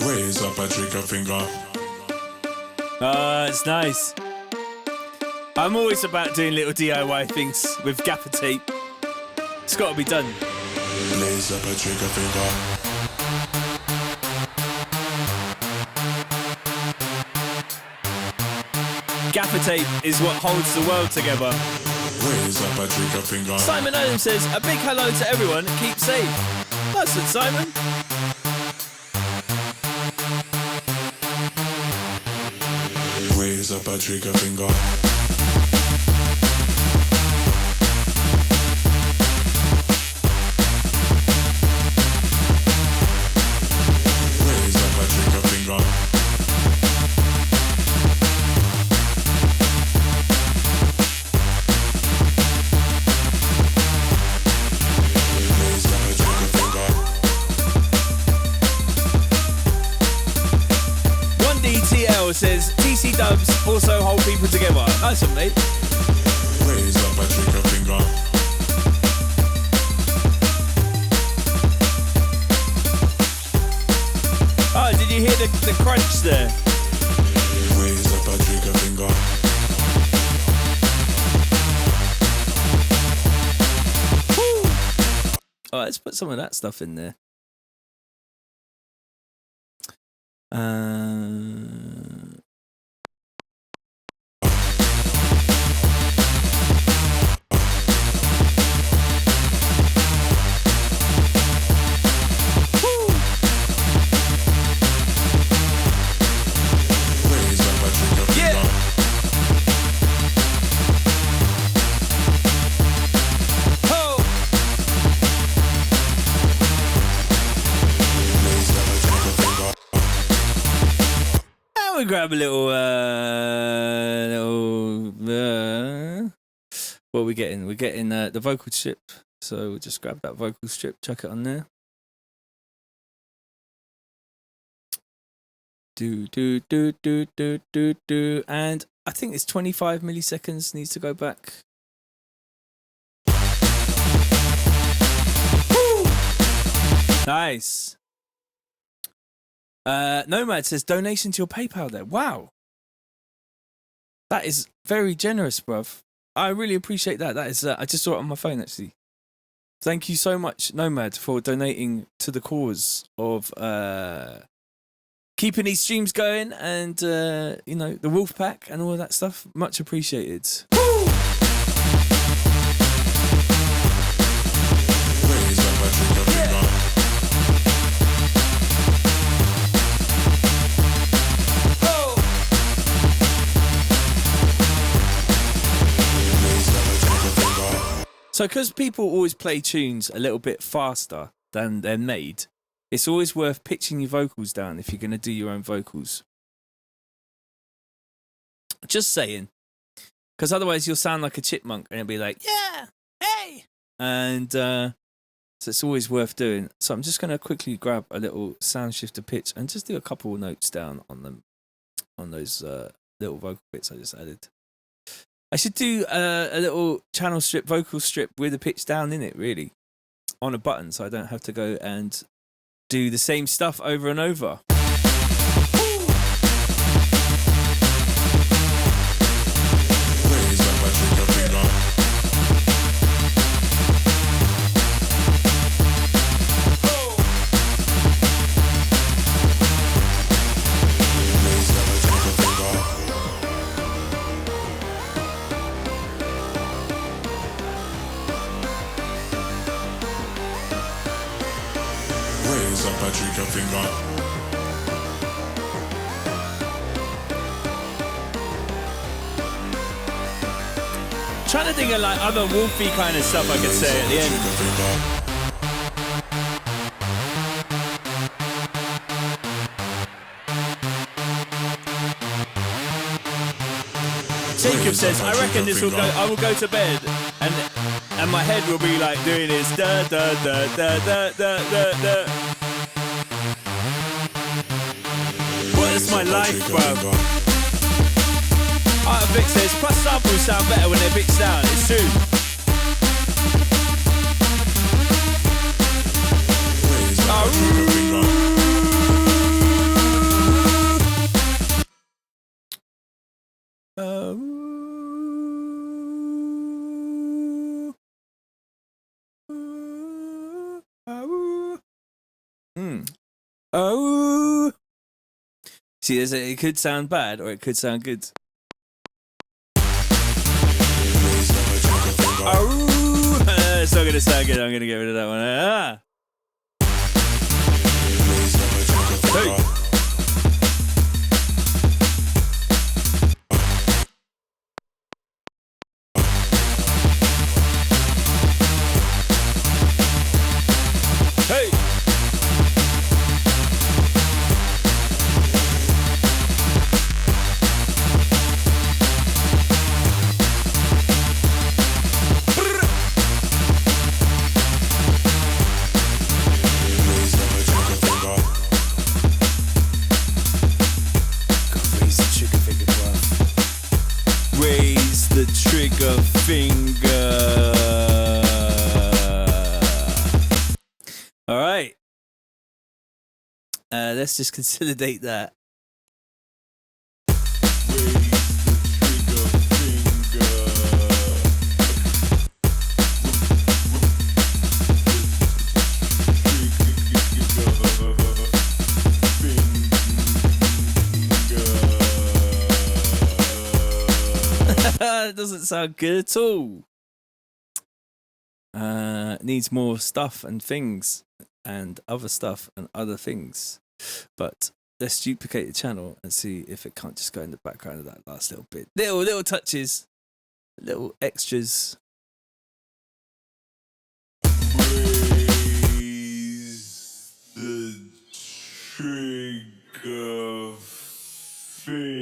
Raise up a trigger finger. It's nice. I'm always about doing little DIY things with gaffer tape. It's got to be done. Raise up a trigger finger. Gaffer tape is what holds the world together. Raise up a trigger finger. Simon Adams says, a big hello to everyone. Keep safe. Nice one, Simon. Raise up a trigger finger. Raise up a trigger finger. Raise up a trigger finger. 1DTL says, TC dubs also hold people together. Nice one, mate. Raise up a trigger finger. Oh, did you hear the crunch there? Raise up a trigger finger. Oh, let's put some of that stuff in there. Raise up a trigger finger. Raise up a trigger finger. And we grab a little, what are we getting? We're getting the vocal strip. So we'll just grab that vocal strip, chuck it on there. Do. And I think it's 25 milliseconds needs to go back. Nice. Nomad says donation to your PayPal there. Wow. That is very generous, bruv. I really appreciate that. That is, I just saw it on my phone actually. Thank you so much, Nomad, for donating to the cause of keeping these streams going and, you know, the Wolf Pack and all of that stuff. Much appreciated. Raise up a trigger finger. Raise up a trigger finger. So because people always play tunes a little bit faster than they're made, it's always worth pitching your vocals down if you're going to do your own vocals. Just saying. Because otherwise you'll sound like a chipmunk and it'll be like, yeah, hey. And so it's always worth doing. So I'm just going to quickly grab a little sound shifter pitch and just do a couple of notes down on them, on those little vocal bits I just added. I should do a little channel strip, vocal strip with a pitch down in it, really, on a button, so I don't have to go and do the same stuff over and over. Raise up a trigger finger. Raise finger. Trying to think of like other wolfy kind of stuff I could say at the end. Trigger finger. Jacob says, I reckon this will go. I will go to bed, and my head will be like doing this. Da da da da da da da da. What is my life, bro? Vic says, plus samples sound better when they're mixed down. It's true. Oh. See, it could sound bad or it could sound good. Oh, it's not gonna sound good. I'm gonna get rid of that one. Hey. Hey. Raise the trigger finger. All right. Let's just consolidate that. It doesn't sound good at all. Needs more stuff and things and other stuff and other things. But let's duplicate the channel and see if it can't just go in the background of that last little bit. Little touches, little extras. Raise the trigger finger.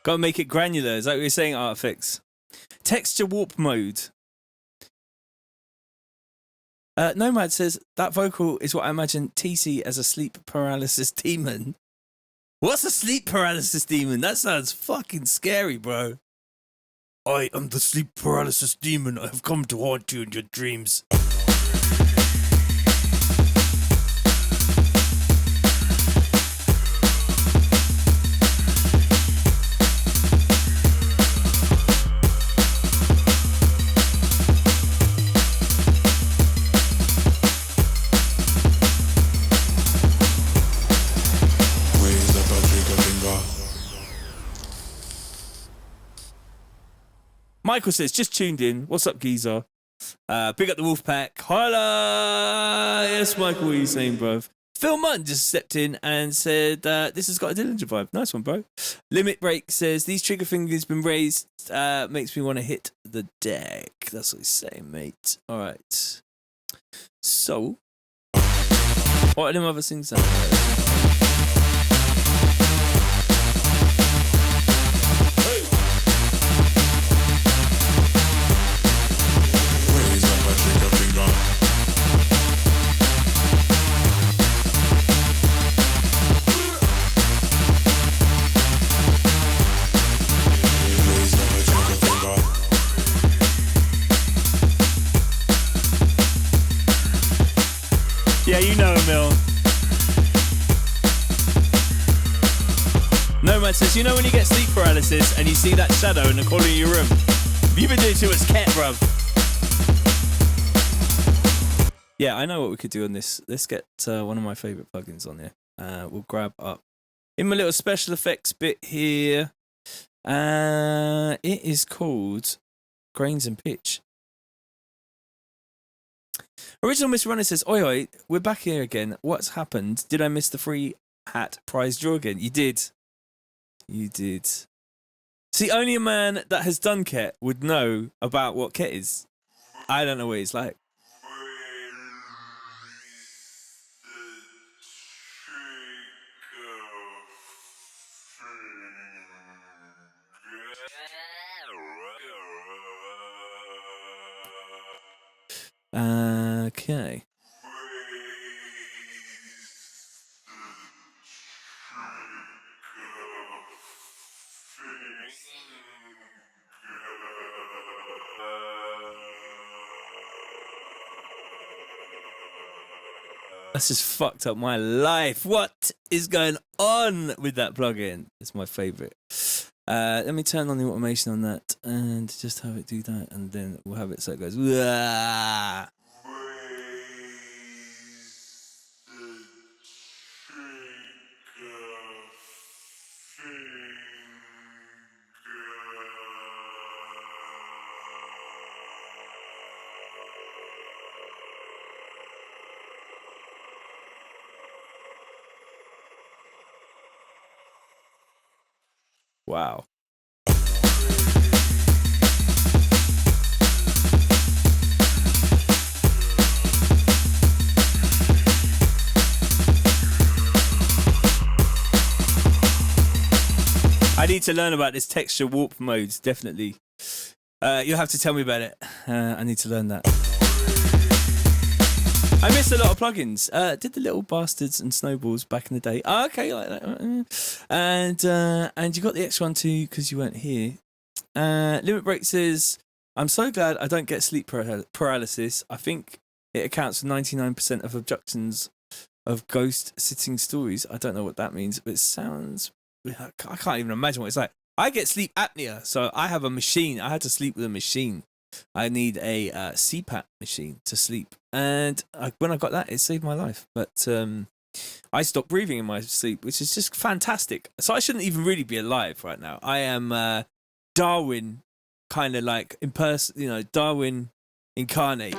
Gotta make it granular. Is that what you're saying, Artfix? Texture warp mode. Nomad says, that vocal is what I imagine TC as a sleep paralysis demon. What's a sleep paralysis demon? That sounds fucking scary, bro. I am the sleep paralysis demon. I have come to haunt you in your dreams. Michael says, just tuned in. What's up, geezer? Big up the Wolfpack. Holla! Yes, Michael, what are you saying, bruv? Phil Munn just stepped in and said, this has got a Dillinger vibe. Nice one, bro. Limit Break says, these trigger fingers been raised, makes me want to hit the deck. That's what he's saying, mate. All right. So, what are them other things out there? Raise up a trigger finger. Raise up a trigger finger. Yeah, you know him, Mill. Nomad says, you know when you get sleep paralysis and you see that shadow in the corner of your room? You've been doing too much cat, bruv. Yeah, I know what we could do on this. Let's get one of my favourite plugins on here. We'll grab up in my little special effects bit here. It is called Grains and Pitch. Original Miss Runner says, oi, oi, we're back here again. What's happened? Did I miss the free hat prize draw again? You did. You did. See, only a man that has done Ket would know about what Ket is. I don't know what it's like. Okay. That's just fucked up my life. What is going on with that plugin? It's my favorite. Let me turn on the automation on that and just have it do that, and then we'll have it so it goes. Wah! Wow. I need to learn about this texture warp mode, definitely. You'll have to tell me about it. I need to learn that. I missed a lot of plugins. Did the Little Bastards and Snowballs back in the day. Oh, okay, like that. And you got the extra one too because you weren't here. Limit Break says, I'm so glad I don't get sleep paralysis. I think it accounts for 99% of abductions of ghost sitting stories. I don't know what that means, but it sounds... I can't even imagine what it's like. I get sleep apnea, so I have a machine. I had to sleep with a machine. I need a CPAP machine to sleep. And when I got that, it saved my life. But I stopped breathing in my sleep, which is just fantastic. So I shouldn't even really be alive right now. I am Darwin, kind of like, Darwin incarnate.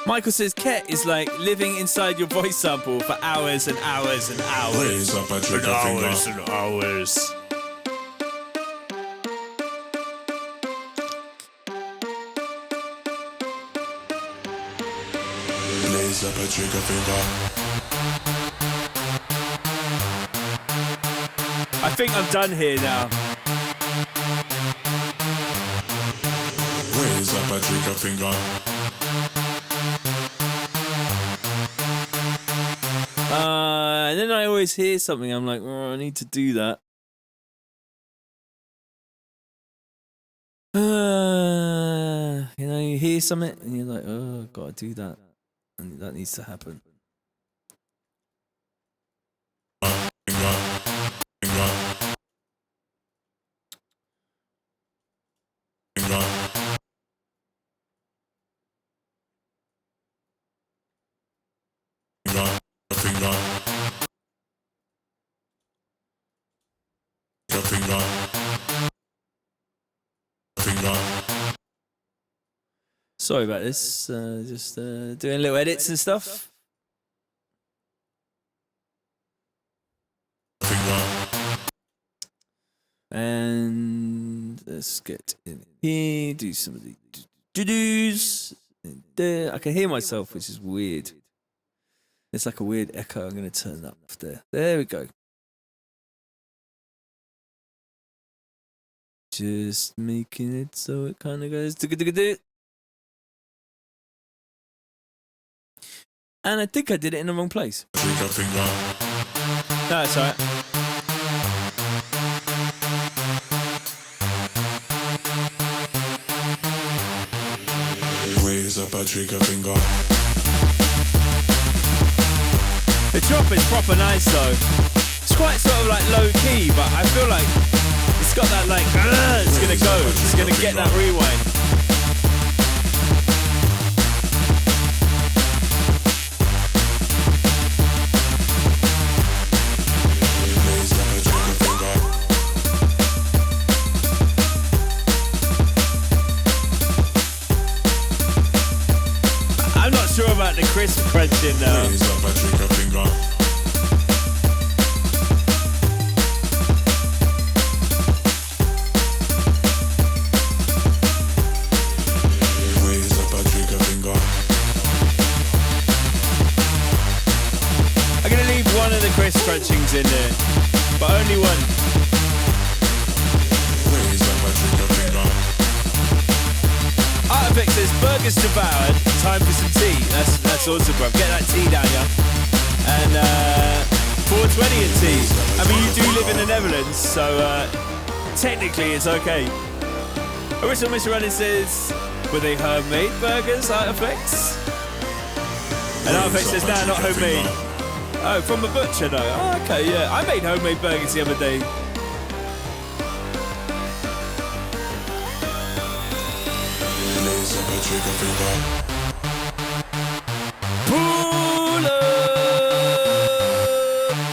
Michael says, Ket is like living inside your voice sample for hours and hours and hours. Raise up a trigger finger. Hours and hours. Raise up a trigger finger. I think I'm done here now. Raise up a trigger finger. And then I always hear something. I'm like, oh, I need to do that. You hear something and you're like, oh, I've got to do that. And that needs to happen. Sorry about this. Just doing little edits and stuff. And let's get in here. Do some of the do-dos. There, I can hear myself, which is weird. It's like a weird echo. I'm going to turn that off there. There we go. Just making it so it kind of goes. And I think I did it in the wrong place. Trigger finger. No, it's alright. Raise up a trigger finger. The drop is proper nice though. It's quite sort of like low key, but I feel like it's got that like, it's gonna go. It's gonna get that rewind. I'm not sure about the crisp crunching though. Raise up a trigger finger. Raise up a trigger finger. I'm gonna leave one of the crisp crunchings in there, but only one. Raise up a trigger finger. Artifact says burgers devoured, time for some tea. That's awesome, bro. Get that tea down, yeah. And 420 and tea. I mean, you do live in the Netherlands, so technically it's okay. Original Mr. Running says, were they homemade burgers, Artifacts? And Artifact says, no, not homemade. Oh, from a butcher, no. Oh, okay, yeah. I made homemade burgers the other day. Raise up a trigger finger. Pull up!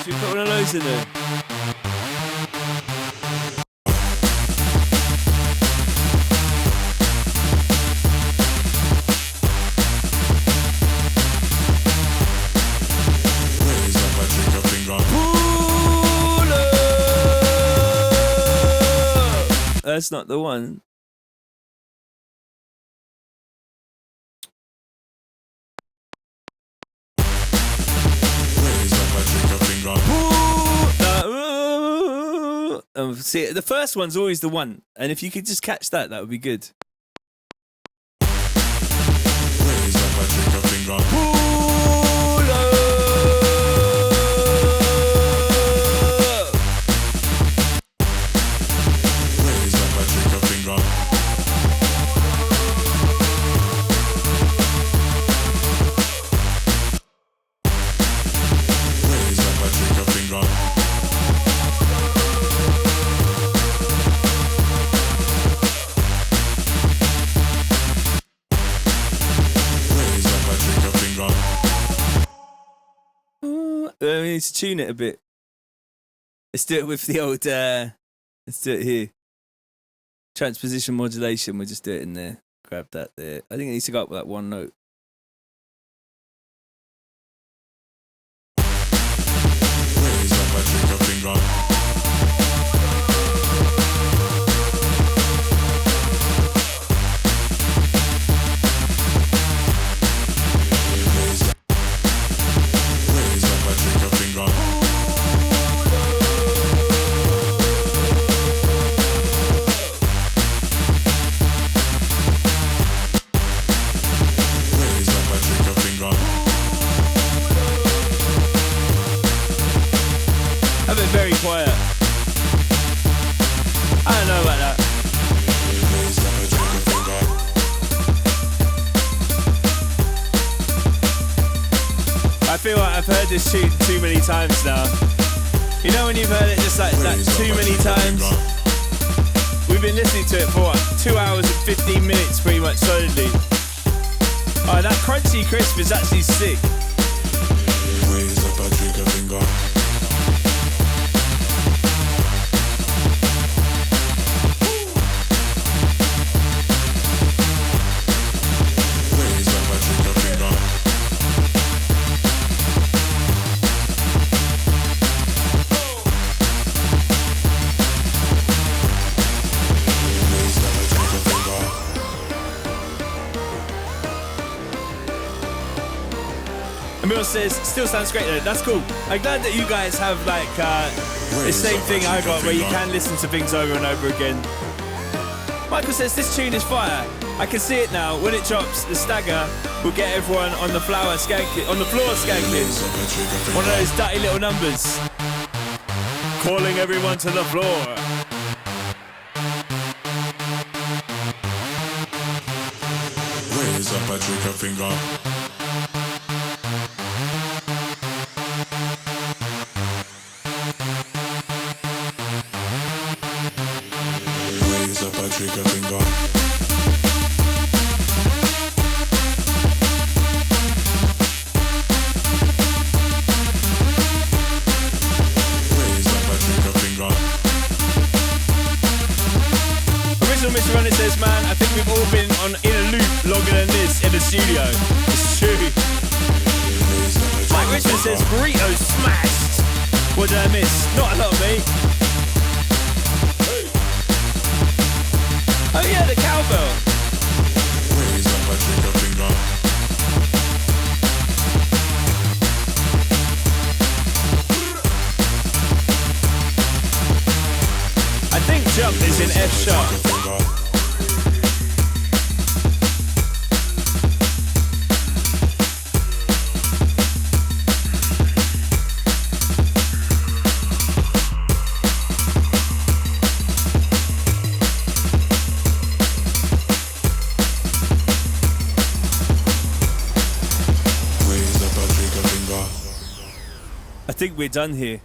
Should we put one of those in there? Raise up a trigger finger. Pull up! That's not the one. Raise up a trigger finger. See, the first one's always the one, and if you could just catch that, that would be good. Raise up a trigger finger. Pull up! Raise up a trigger finger. Raise up a trigger finger. Raise up a trigger finger. We need to tune it a bit. Let's do it with the old, let's do it here. Transposition modulation, we'll just do it in there. Grab that there. I think it needs to go up with that one note. Raise up a trigger finger. Raise up a trigger finger. Raise up a trigger finger. I've been very quiet. I don't know about that. Raise up a trigger finger. I feel like I've heard this tune too many times now. You know when you've heard it just like that Raise up too a many trigger times? finger. We've been listening to it for what, 2 hours and 15 minutes pretty much solidly. Oh, that crunchy crisp is actually sick. Raise up a trigger finger. Emil says, still sounds great though. That's cool. I'm glad that you guys have like the same thing I got where you can listen to things over and over again. Michael says, this tune is fire. I can see it now. When it drops, the stagger will get everyone on the floor skanking. One of those dirty little numbers. Calling everyone to the floor. Raise up a trigger finger. Raise up a trigger finger. Raise up a trigger finger. Original Mr. Runner says, man, I think we've all been in a loop longer than this in the studio. It's true. Mike Richard says, burrito smashed. What did I miss? Not a lot, mate. Oh yeah, the cowbell. Raise up a trigger finger. I think jump is in F sharp. I think we're done here.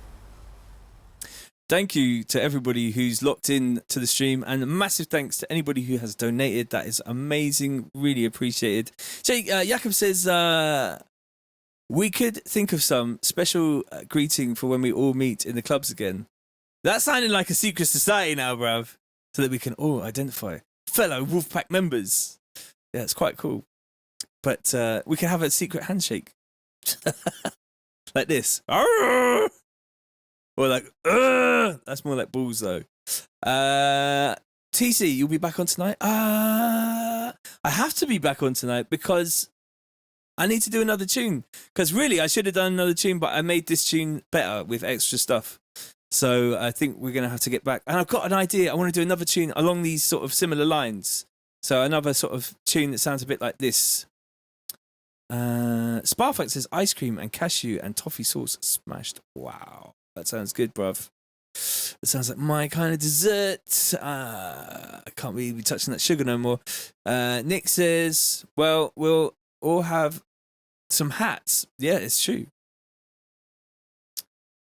Thank you to everybody who's locked in to the stream, and massive thanks to anybody who has donated. That is amazing. Really appreciated. Jake, Jakob says, we could think of some special greeting for when we all meet in the clubs again. That's sounding like a secret society now, bruv. So that we can all identify fellow Wolfpack members. Yeah, it's quite cool. But we can have a secret handshake. Like this. Arrgh! Or like, that's more like balls though. TC, you'll be back on tonight? I have to be back on tonight because I need to do another tune. Because really, I should have done another tune, but I made this tune better with extra stuff. So I think we're going to have to get back. And I've got an idea. I want to do another tune along these sort of similar lines. So another sort of tune that sounds a bit like this. Sparfax says ice cream and cashew and toffee sauce smashed. Wow. That sounds good, bruv. It sounds like my kind of dessert. I can't really be touching that sugar no more. Nick says, well, we'll all have some hats. Yeah, it's true.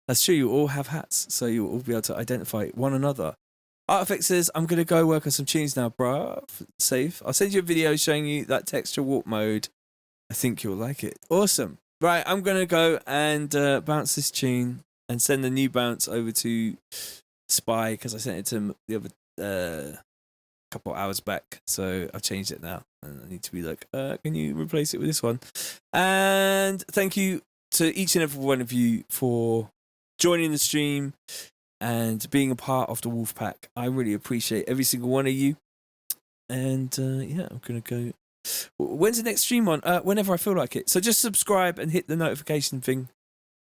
That's true. You all have hats, so you'll all be able to identify one another. Artifact says, I'm going to go work on some tunes now, bruv. Safe. I'll send you a video showing you that texture warp mode. I think you'll like it. Awesome. Right, I'm going to go and bounce this tune and send the new bounce over to Spy because I sent it to him the other couple of hours back. So I've changed it now. And I need to be like, can you replace it with this one? And thank you to each and every one of you for joining the stream and being a part of the Wolfpack. I really appreciate every single one of you. And yeah, I'm going to go. When's the next stream on? Whenever I feel like it. So just subscribe and hit the notification thing.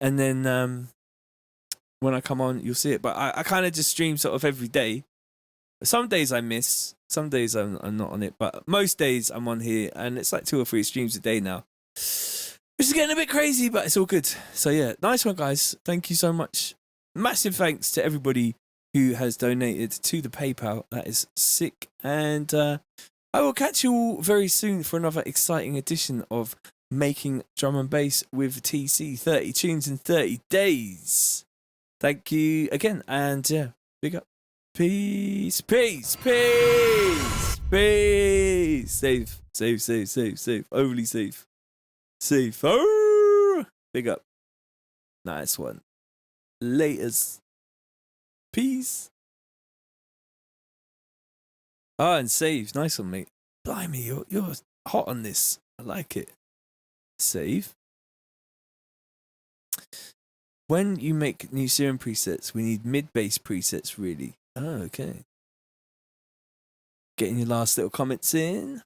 And then when I come on, you'll see it. But I kind of just stream sort of every day. Some days I miss. Some days I'm not on it. But most days I'm on here. And it's like 2 or 3 streams a day now. Which is getting a bit crazy, but it's all good. So yeah, nice one, guys. Thank you so much. Massive thanks to everybody who has donated to the PayPal. That is sick. And I will catch you all very soon for another exciting edition of Making Drum and Bass with TC. 30 tunes in 30 days. Thank you again. And yeah, big up. Peace, peace, peace, peace. Safe, safe, safe, safe, safe. Overly safe. Safe. Oh, big up. Nice one. Laters. Peace. And save. Nice one, mate. Blimey, you're hot on this. I like it. Save. When you make new serum presets, we need mid-bass presets, really. Oh, okay. Getting your last little comments in.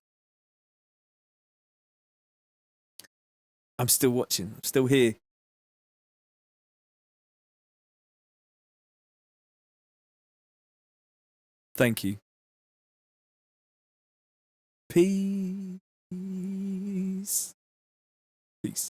I'm still watching. I'm still here. Thank you. Peace. Peace.